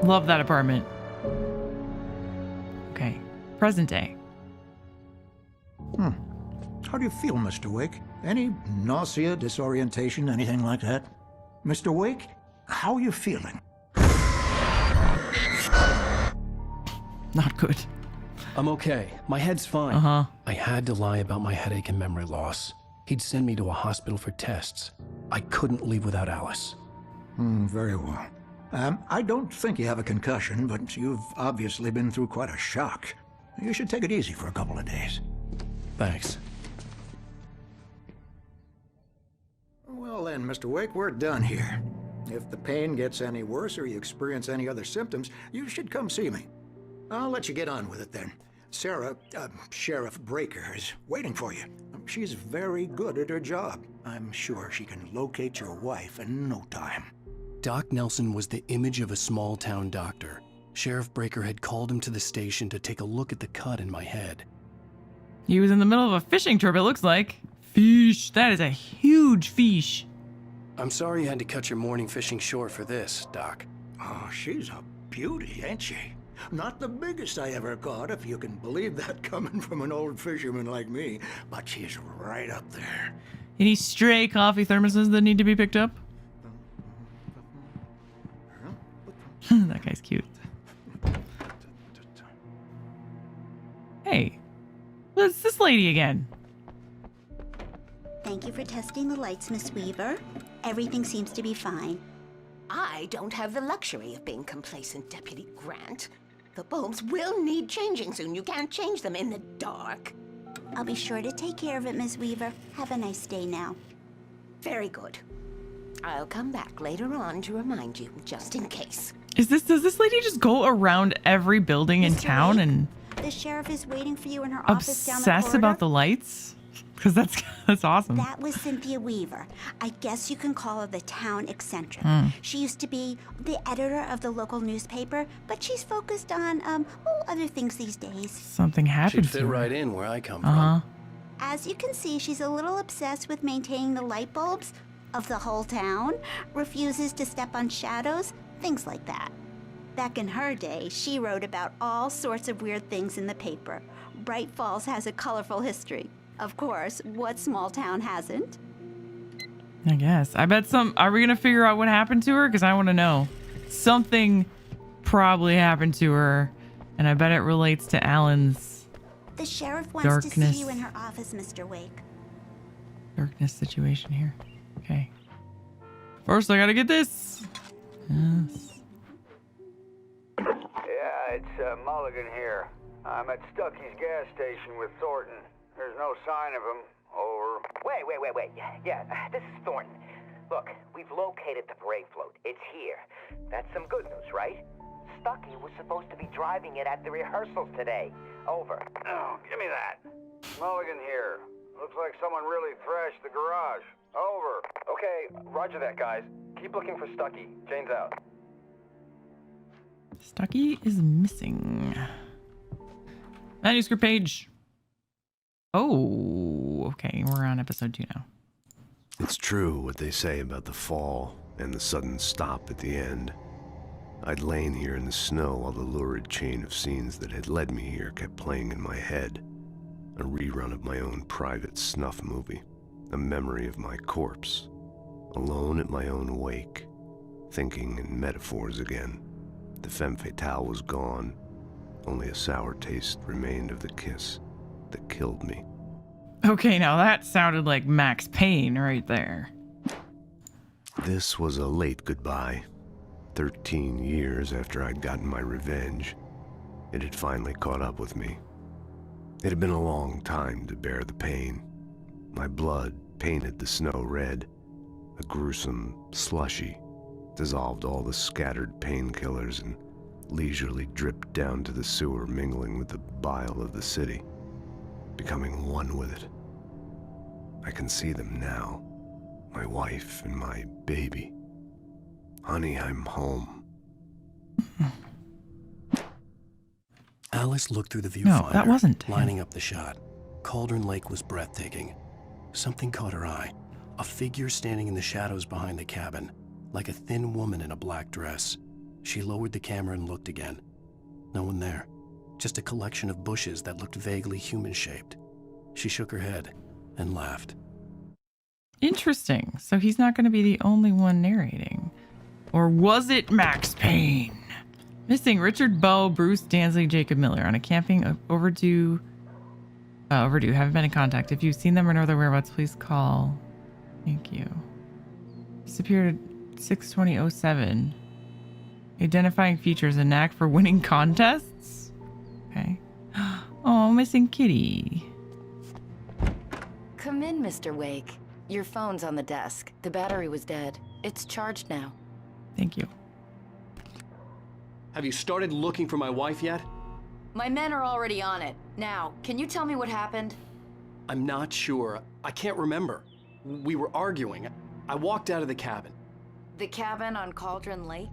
Speaker 2: Love that apartment. Okay. Present day.
Speaker 10: How do you feel, Mr. Wake? Any nausea, disorientation, anything like that? Mr. Wake, how are you feeling?
Speaker 2: Not good.
Speaker 3: I'm okay. My head's fine.
Speaker 2: Uh-huh.
Speaker 3: I had to lie about my headache and memory loss. He'd send me to a hospital for tests. I couldn't leave without Alice.
Speaker 10: Very well. I don't think you have a concussion, but you've obviously been through quite a shock. You should take it easy for a couple of days.
Speaker 3: Thanks.
Speaker 10: Well then, Mr. Wake, we're done here. If the pain gets any worse or you experience any other symptoms, you should come see me. I'll let you get on with it then. Sarah, Sheriff Breaker, is waiting for you. She's very good at her job. I'm sure she can locate your wife in no time.
Speaker 3: Doc Nelson was the image of a small-town doctor. Sheriff Breaker had called him to the station to take a look at the cut in my head.
Speaker 2: He was in the middle of a fishing trip, it looks like. Fish. That is a huge fish.
Speaker 3: I'm sorry you had to cut your morning fishing short for this, Doc.
Speaker 10: Oh, she's a beauty, ain't she? Not the biggest I ever caught, if you can believe that coming from an old fisherman like me, but she's right up there.
Speaker 2: Any stray coffee thermoses that need to be picked up? That guy's cute. Hey, what's this lady again?
Speaker 21: Thank you for testing the lights, Miss Weaver. Everything seems to be fine.
Speaker 22: I don't have the luxury of being complacent, Deputy Grant. The bulbs will need changing soon. You can't change them in the dark.
Speaker 21: I'll be sure to take care of it, Miss Weaver. Have a nice day now.
Speaker 22: Very good. I'll come back later on to remind you, just in case.
Speaker 2: Does this lady just go around every building in town and
Speaker 21: The sheriff is waiting for you in her office down the
Speaker 2: obsess
Speaker 21: corridor.
Speaker 2: about the lights? Because that's awesome.
Speaker 21: That was Cynthia Weaver. I guess you can call her the town eccentric. She used to be the editor of the local newspaper, but she's focused on other things these days.
Speaker 2: Something happened
Speaker 3: She'd fit
Speaker 2: to her.
Speaker 3: right in where I come
Speaker 2: from.
Speaker 21: As you can see, she's a little obsessed with maintaining the light bulbs of the whole town, refuses to step on shadows, things like that. Back in her day, she wrote about all sorts of weird things in the paper. Bright Falls has a colorful history. Of course, what small town hasn't?
Speaker 2: I guess. I bet are we going to figure out what happened to her? Because I want to know. Something probably happened to her, and I bet it relates to Alan's
Speaker 21: The sheriff wants to see you in her office, Mr. Wake.
Speaker 2: darkness situation here. Okay. First, I got to get this. Yes.
Speaker 23: Yeah, it's Mulligan here. I'm at Stucky's gas station with Thornton. There's no sign of him. Over.
Speaker 24: Wait. Yeah, this is Thornton. Look, we've located the brake float. It's here. That's some good news, right? Stucky was supposed to be driving it at the rehearsals today. Over.
Speaker 23: Oh, give me that. Mulligan here. Looks like someone really thrashed the garage. Over.
Speaker 15: Okay, roger that, guys. Keep looking for Stucky. Jane's out.
Speaker 2: Stucky is missing. Manuscript page. Oh, okay. We're on episode 2 now.
Speaker 25: It's true what they say about the fall and the sudden stop at the end. I'd lain here in the snow while the lurid chain of scenes that had led me here kept playing in my head. A rerun of my own private snuff movie. A memory of my corpse. Alone at my own wake. Thinking in metaphors again. The femme fatale was gone. Only a sour taste remained of the kiss that killed me.
Speaker 2: Okay, now that sounded like Max Payne right there.
Speaker 25: This was a late goodbye. 13 years after I'd gotten my revenge, it had finally caught up with me. It had been a long time to bear the pain. My blood painted the snow red. A gruesome slushy dissolved all the scattered painkillers and leisurely dripped down to the sewer, mingling with the bile of the city, becoming one with it. I can see them now, my wife and my baby. Honey, I'm home.
Speaker 3: Alice looked through the viewfinder,
Speaker 2: No, that wasn't him.
Speaker 3: lining up the shot. Cauldron Lake was breathtaking. Something caught her eye. A figure standing in the shadows behind the cabin, like a thin woman in a black dress. She lowered the camera and looked again. No one there. Just a collection of bushes that looked vaguely human-shaped. She shook her head and laughed.
Speaker 2: Interesting. So he's not going to be the only one narrating. Or was it Max Payne? Missing Richard Bowe, Bruce Danzig, Jacob Miller on a camping overdue. Haven't been in contact. If you've seen them or know their whereabouts, please call. Thank you. Disappeared at 6/20/07. Identifying features, a knack for winning contests. Okay. Oh, missing kitty.
Speaker 20: Come in, Mr. Wake. Your phone's on the desk. The battery was dead. It's charged now.
Speaker 2: Thank you.
Speaker 19: Have you started looking for my wife yet?
Speaker 20: My men are already on it. Now, can you tell me what happened?
Speaker 19: I'm not sure. I can't remember. We were arguing. I walked out of the cabin.
Speaker 20: The cabin on Cauldron Lake?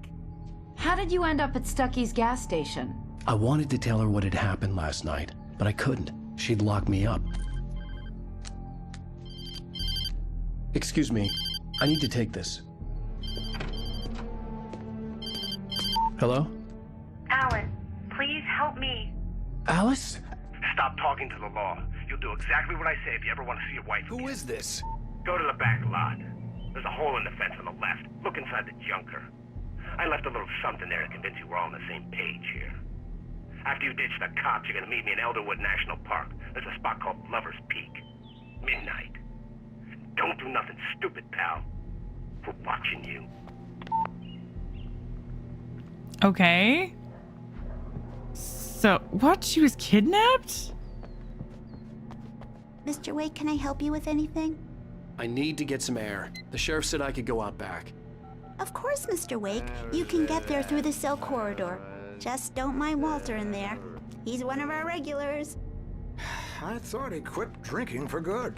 Speaker 20: How did you end up at Stucky's gas station?
Speaker 3: I wanted to tell her what had happened last night, but I couldn't. She'd lock me up. Excuse me. I need to take this. Hello?
Speaker 8: Alan, please help me.
Speaker 3: Alice?
Speaker 26: Stop talking to the law. You'll do exactly what I say if you ever want to see your wife again.
Speaker 3: Who is this?
Speaker 26: Go to the back lot. There's a hole in the fence on the left. Look inside the junker. I left a little something there to convince you we're all on the same page here. After you ditch the cops, you're gonna meet me in Elderwood National Park. There's a spot called Lover's Peak. Midnight. Don't do nothing stupid, pal. We're watching you.
Speaker 2: Okay. So, what? She was kidnapped?
Speaker 21: Mr. Wake, can I help you with anything?
Speaker 19: I need to get some air. The sheriff said I could go out back.
Speaker 21: Of course, Mr. Wake. You can get there through the cell corridor. Just don't mind Walter in there. He's one of our regulars.
Speaker 10: I thought he quit drinking for good.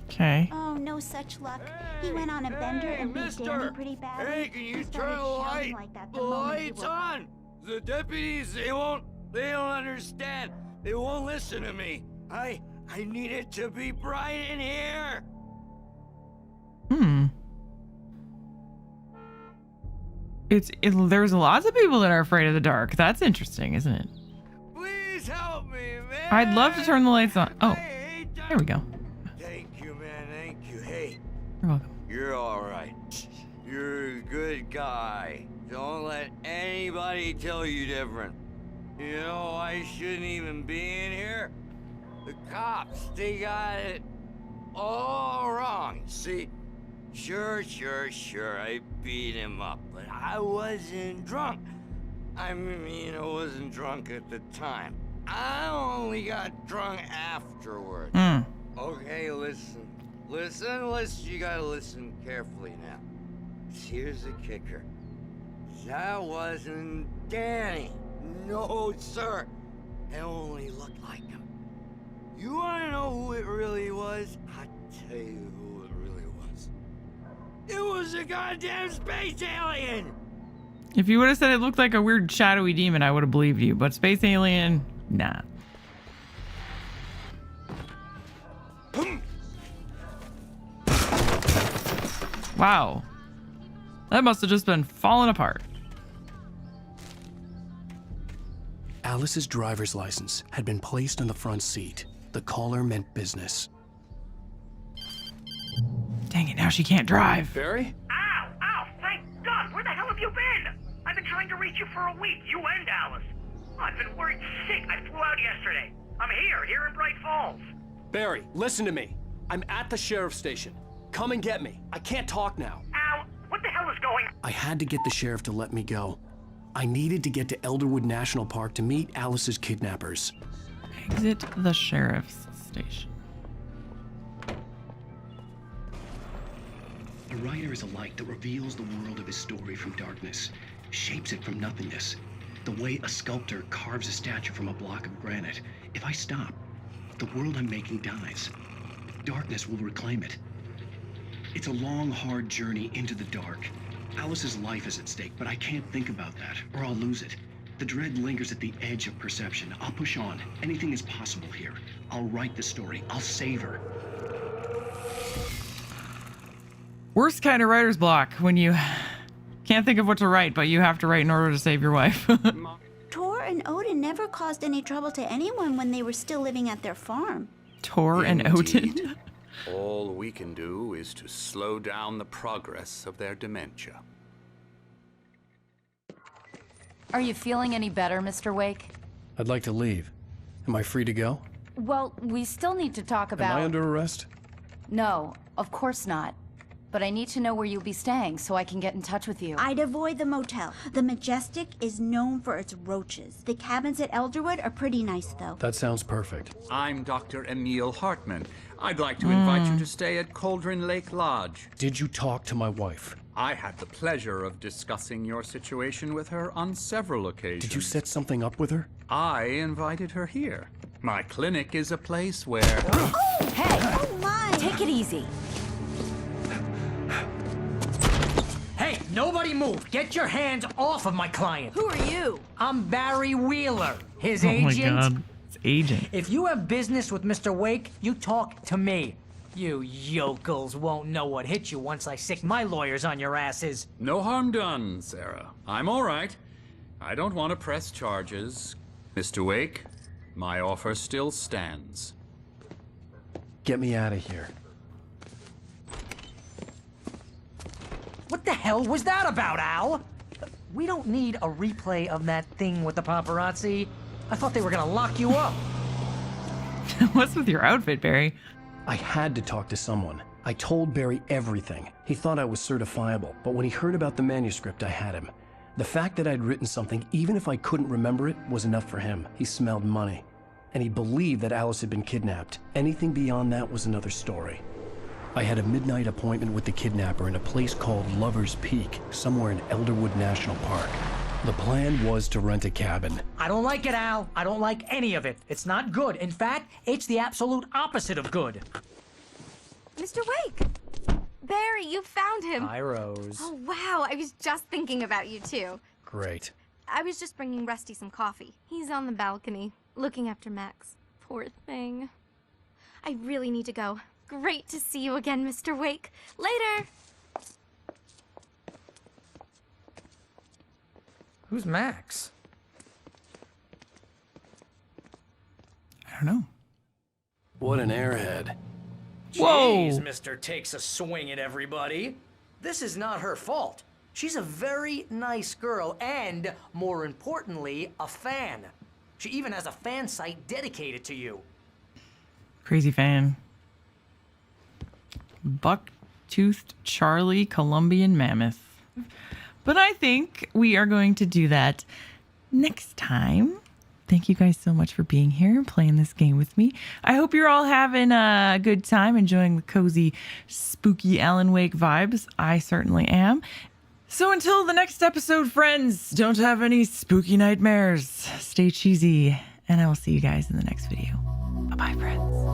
Speaker 2: Okay.
Speaker 21: Oh, no such luck. He went on a bender and beat Danny pretty badly.
Speaker 4: Hey, can you
Speaker 21: He
Speaker 4: turn
Speaker 21: started
Speaker 4: the
Speaker 21: shouting
Speaker 4: light?
Speaker 21: like that
Speaker 4: The
Speaker 21: moment he
Speaker 4: light's
Speaker 21: woke up.
Speaker 4: on! The deputies, they don't understand. They won't listen to me. I need it to be bright in here.
Speaker 2: There's lots of people that are afraid of the dark. That's interesting, isn't it?
Speaker 4: Please help me, man.
Speaker 2: I'd love to turn the lights on. Oh, there we go.
Speaker 4: Thank you, man. Thank you. Hey,
Speaker 2: You're welcome.
Speaker 4: you're all right. You're a good guy. Don't let anybody tell you different. You know, I shouldn't even be in here. The cops, they got it all wrong. See, sure, I beat him up, but I wasn't drunk. I mean, I wasn't drunk at the time. I only got drunk afterward. Okay, listen. You gotta listen carefully now. Here's the kicker. That wasn't Danny. No, sir. It only looked like him. You wanna know who it really was? I'll tell you who it really was. It was a goddamn space alien!
Speaker 2: If you would have said it looked like a weird shadowy demon, I would have believed you. But space alien, nah. Wow. That must have just been falling apart.
Speaker 3: Alice's driver's license had been placed in the front seat. The caller meant business.
Speaker 2: Dang it, now she can't drive.
Speaker 19: Barry?
Speaker 8: Ow! Thank God! Where the hell have you been? I've been trying to reach you for a week, you and Alice. I've been worried sick. I flew out yesterday. I'm here in Bright Falls.
Speaker 19: Barry, listen to me. I'm at the sheriff's station. Come and get me. I can't talk now.
Speaker 8: Ow! What the hell is going on?
Speaker 3: I had to get the sheriff to let me go. I needed to get to Elderwood National Park to meet Alice's kidnappers.
Speaker 2: Exit the sheriff's station.
Speaker 3: A writer is a light that reveals the world of his story from darkness, shapes it from nothingness. The way a sculptor carves a statue from a block of granite. If I stop, the world I'm making dies. Darkness will reclaim it. It's a long, hard journey into the dark. Alice's life is at stake, but I can't think about that, or I'll lose it. The dread lingers at the edge of perception. I'll push on. Anything is possible here. I'll write the story. I'll save her.
Speaker 2: Worst kind of writer's block, when you can't think of what to write, but you have to write in order to save your wife.
Speaker 21: Tor and Odin never caused any trouble to anyone when they were still living at their farm.
Speaker 2: Tor and Odin.
Speaker 1: All we can do is to slow down the progress of their dementia.
Speaker 20: Are you feeling any better, Mr. Wake?
Speaker 3: I'd like to leave. Am I free to go?
Speaker 20: Well, we still need to talk about...
Speaker 3: Am I under arrest?
Speaker 20: No, of course not. But I need to know where you'll be staying so I can get in touch with you.
Speaker 21: I'd avoid the motel. The Majestic is known for its roaches. The cabins at Elderwood are pretty nice, though.
Speaker 3: That sounds perfect.
Speaker 1: I'm Dr. Emil Hartman. I'd like to invite you to stay at Cauldron Lake Lodge.
Speaker 3: Did you talk to my wife?
Speaker 1: I had the pleasure of discussing your situation with her on several occasions.
Speaker 3: Did you set something up with her?
Speaker 1: I invited her here. My clinic is a place where...
Speaker 21: Oh, hey! Oh, my!
Speaker 20: Take it easy.
Speaker 11: Hey, nobody move! Get your hands off of my client!
Speaker 9: Who are you?
Speaker 11: I'm Barry Wheeler, his
Speaker 2: Oh
Speaker 11: agent.
Speaker 2: my God. It's agent.
Speaker 11: If you have business with Mr. Wake, you talk to me. You yokels won't know what hit you once I sick my lawyers on your asses.
Speaker 1: No harm done, Sarah. I'm all right. I don't want to press charges. Mr. Wake, my offer still stands.
Speaker 3: Get me out of here.
Speaker 11: What the hell was that about, Al? we don't need a replay of that thing with the paparazzi. I thought they were gonna lock you up.
Speaker 2: What's with your outfit, Barry?
Speaker 3: I had to talk to someone. I told Barry everything. He thought I was certifiable, but when he heard about the manuscript, I had him. The fact that I'd written something, even if I couldn't remember it, was enough for him. He smelled money. And he believed that Alice had been kidnapped. Anything beyond that was another story. I had a midnight appointment with the kidnapper in a place called Lover's Peak, somewhere in Elderwood National Park. The plan was to rent a cabin.
Speaker 11: I don't like it, Al. I don't like any of it. It's not good. In fact, it's the absolute opposite of good.
Speaker 6: Mr. Wake! Barry, you found him!
Speaker 11: Hi, Rose.
Speaker 6: Oh, wow. I was just thinking about you, too.
Speaker 3: Great.
Speaker 6: I was just bringing Rusty some coffee. He's on the balcony, looking after Max. Poor thing. I really need to go. Great to see you again, Mr. Wake. Later!
Speaker 11: Who's Max?
Speaker 2: I don't know.
Speaker 3: What an airhead.
Speaker 2: Whoa!
Speaker 11: Jeez, Mister takes a swing at everybody. This is not her fault. She's a very nice girl and, more importantly, a fan. She even has a fan site dedicated to you.
Speaker 2: Crazy fan. Buck-toothed Charlie Colombian Mammoth. But I think we are going to do that next time. Thank you guys so much for being here and playing this game with me. I hope you're all having a good time, enjoying the cozy, spooky Alan Wake vibes. I certainly am. So until the next episode, friends, don't have any spooky nightmares. Stay cheesy, and I will see you guys in the next video. Bye-bye, friends.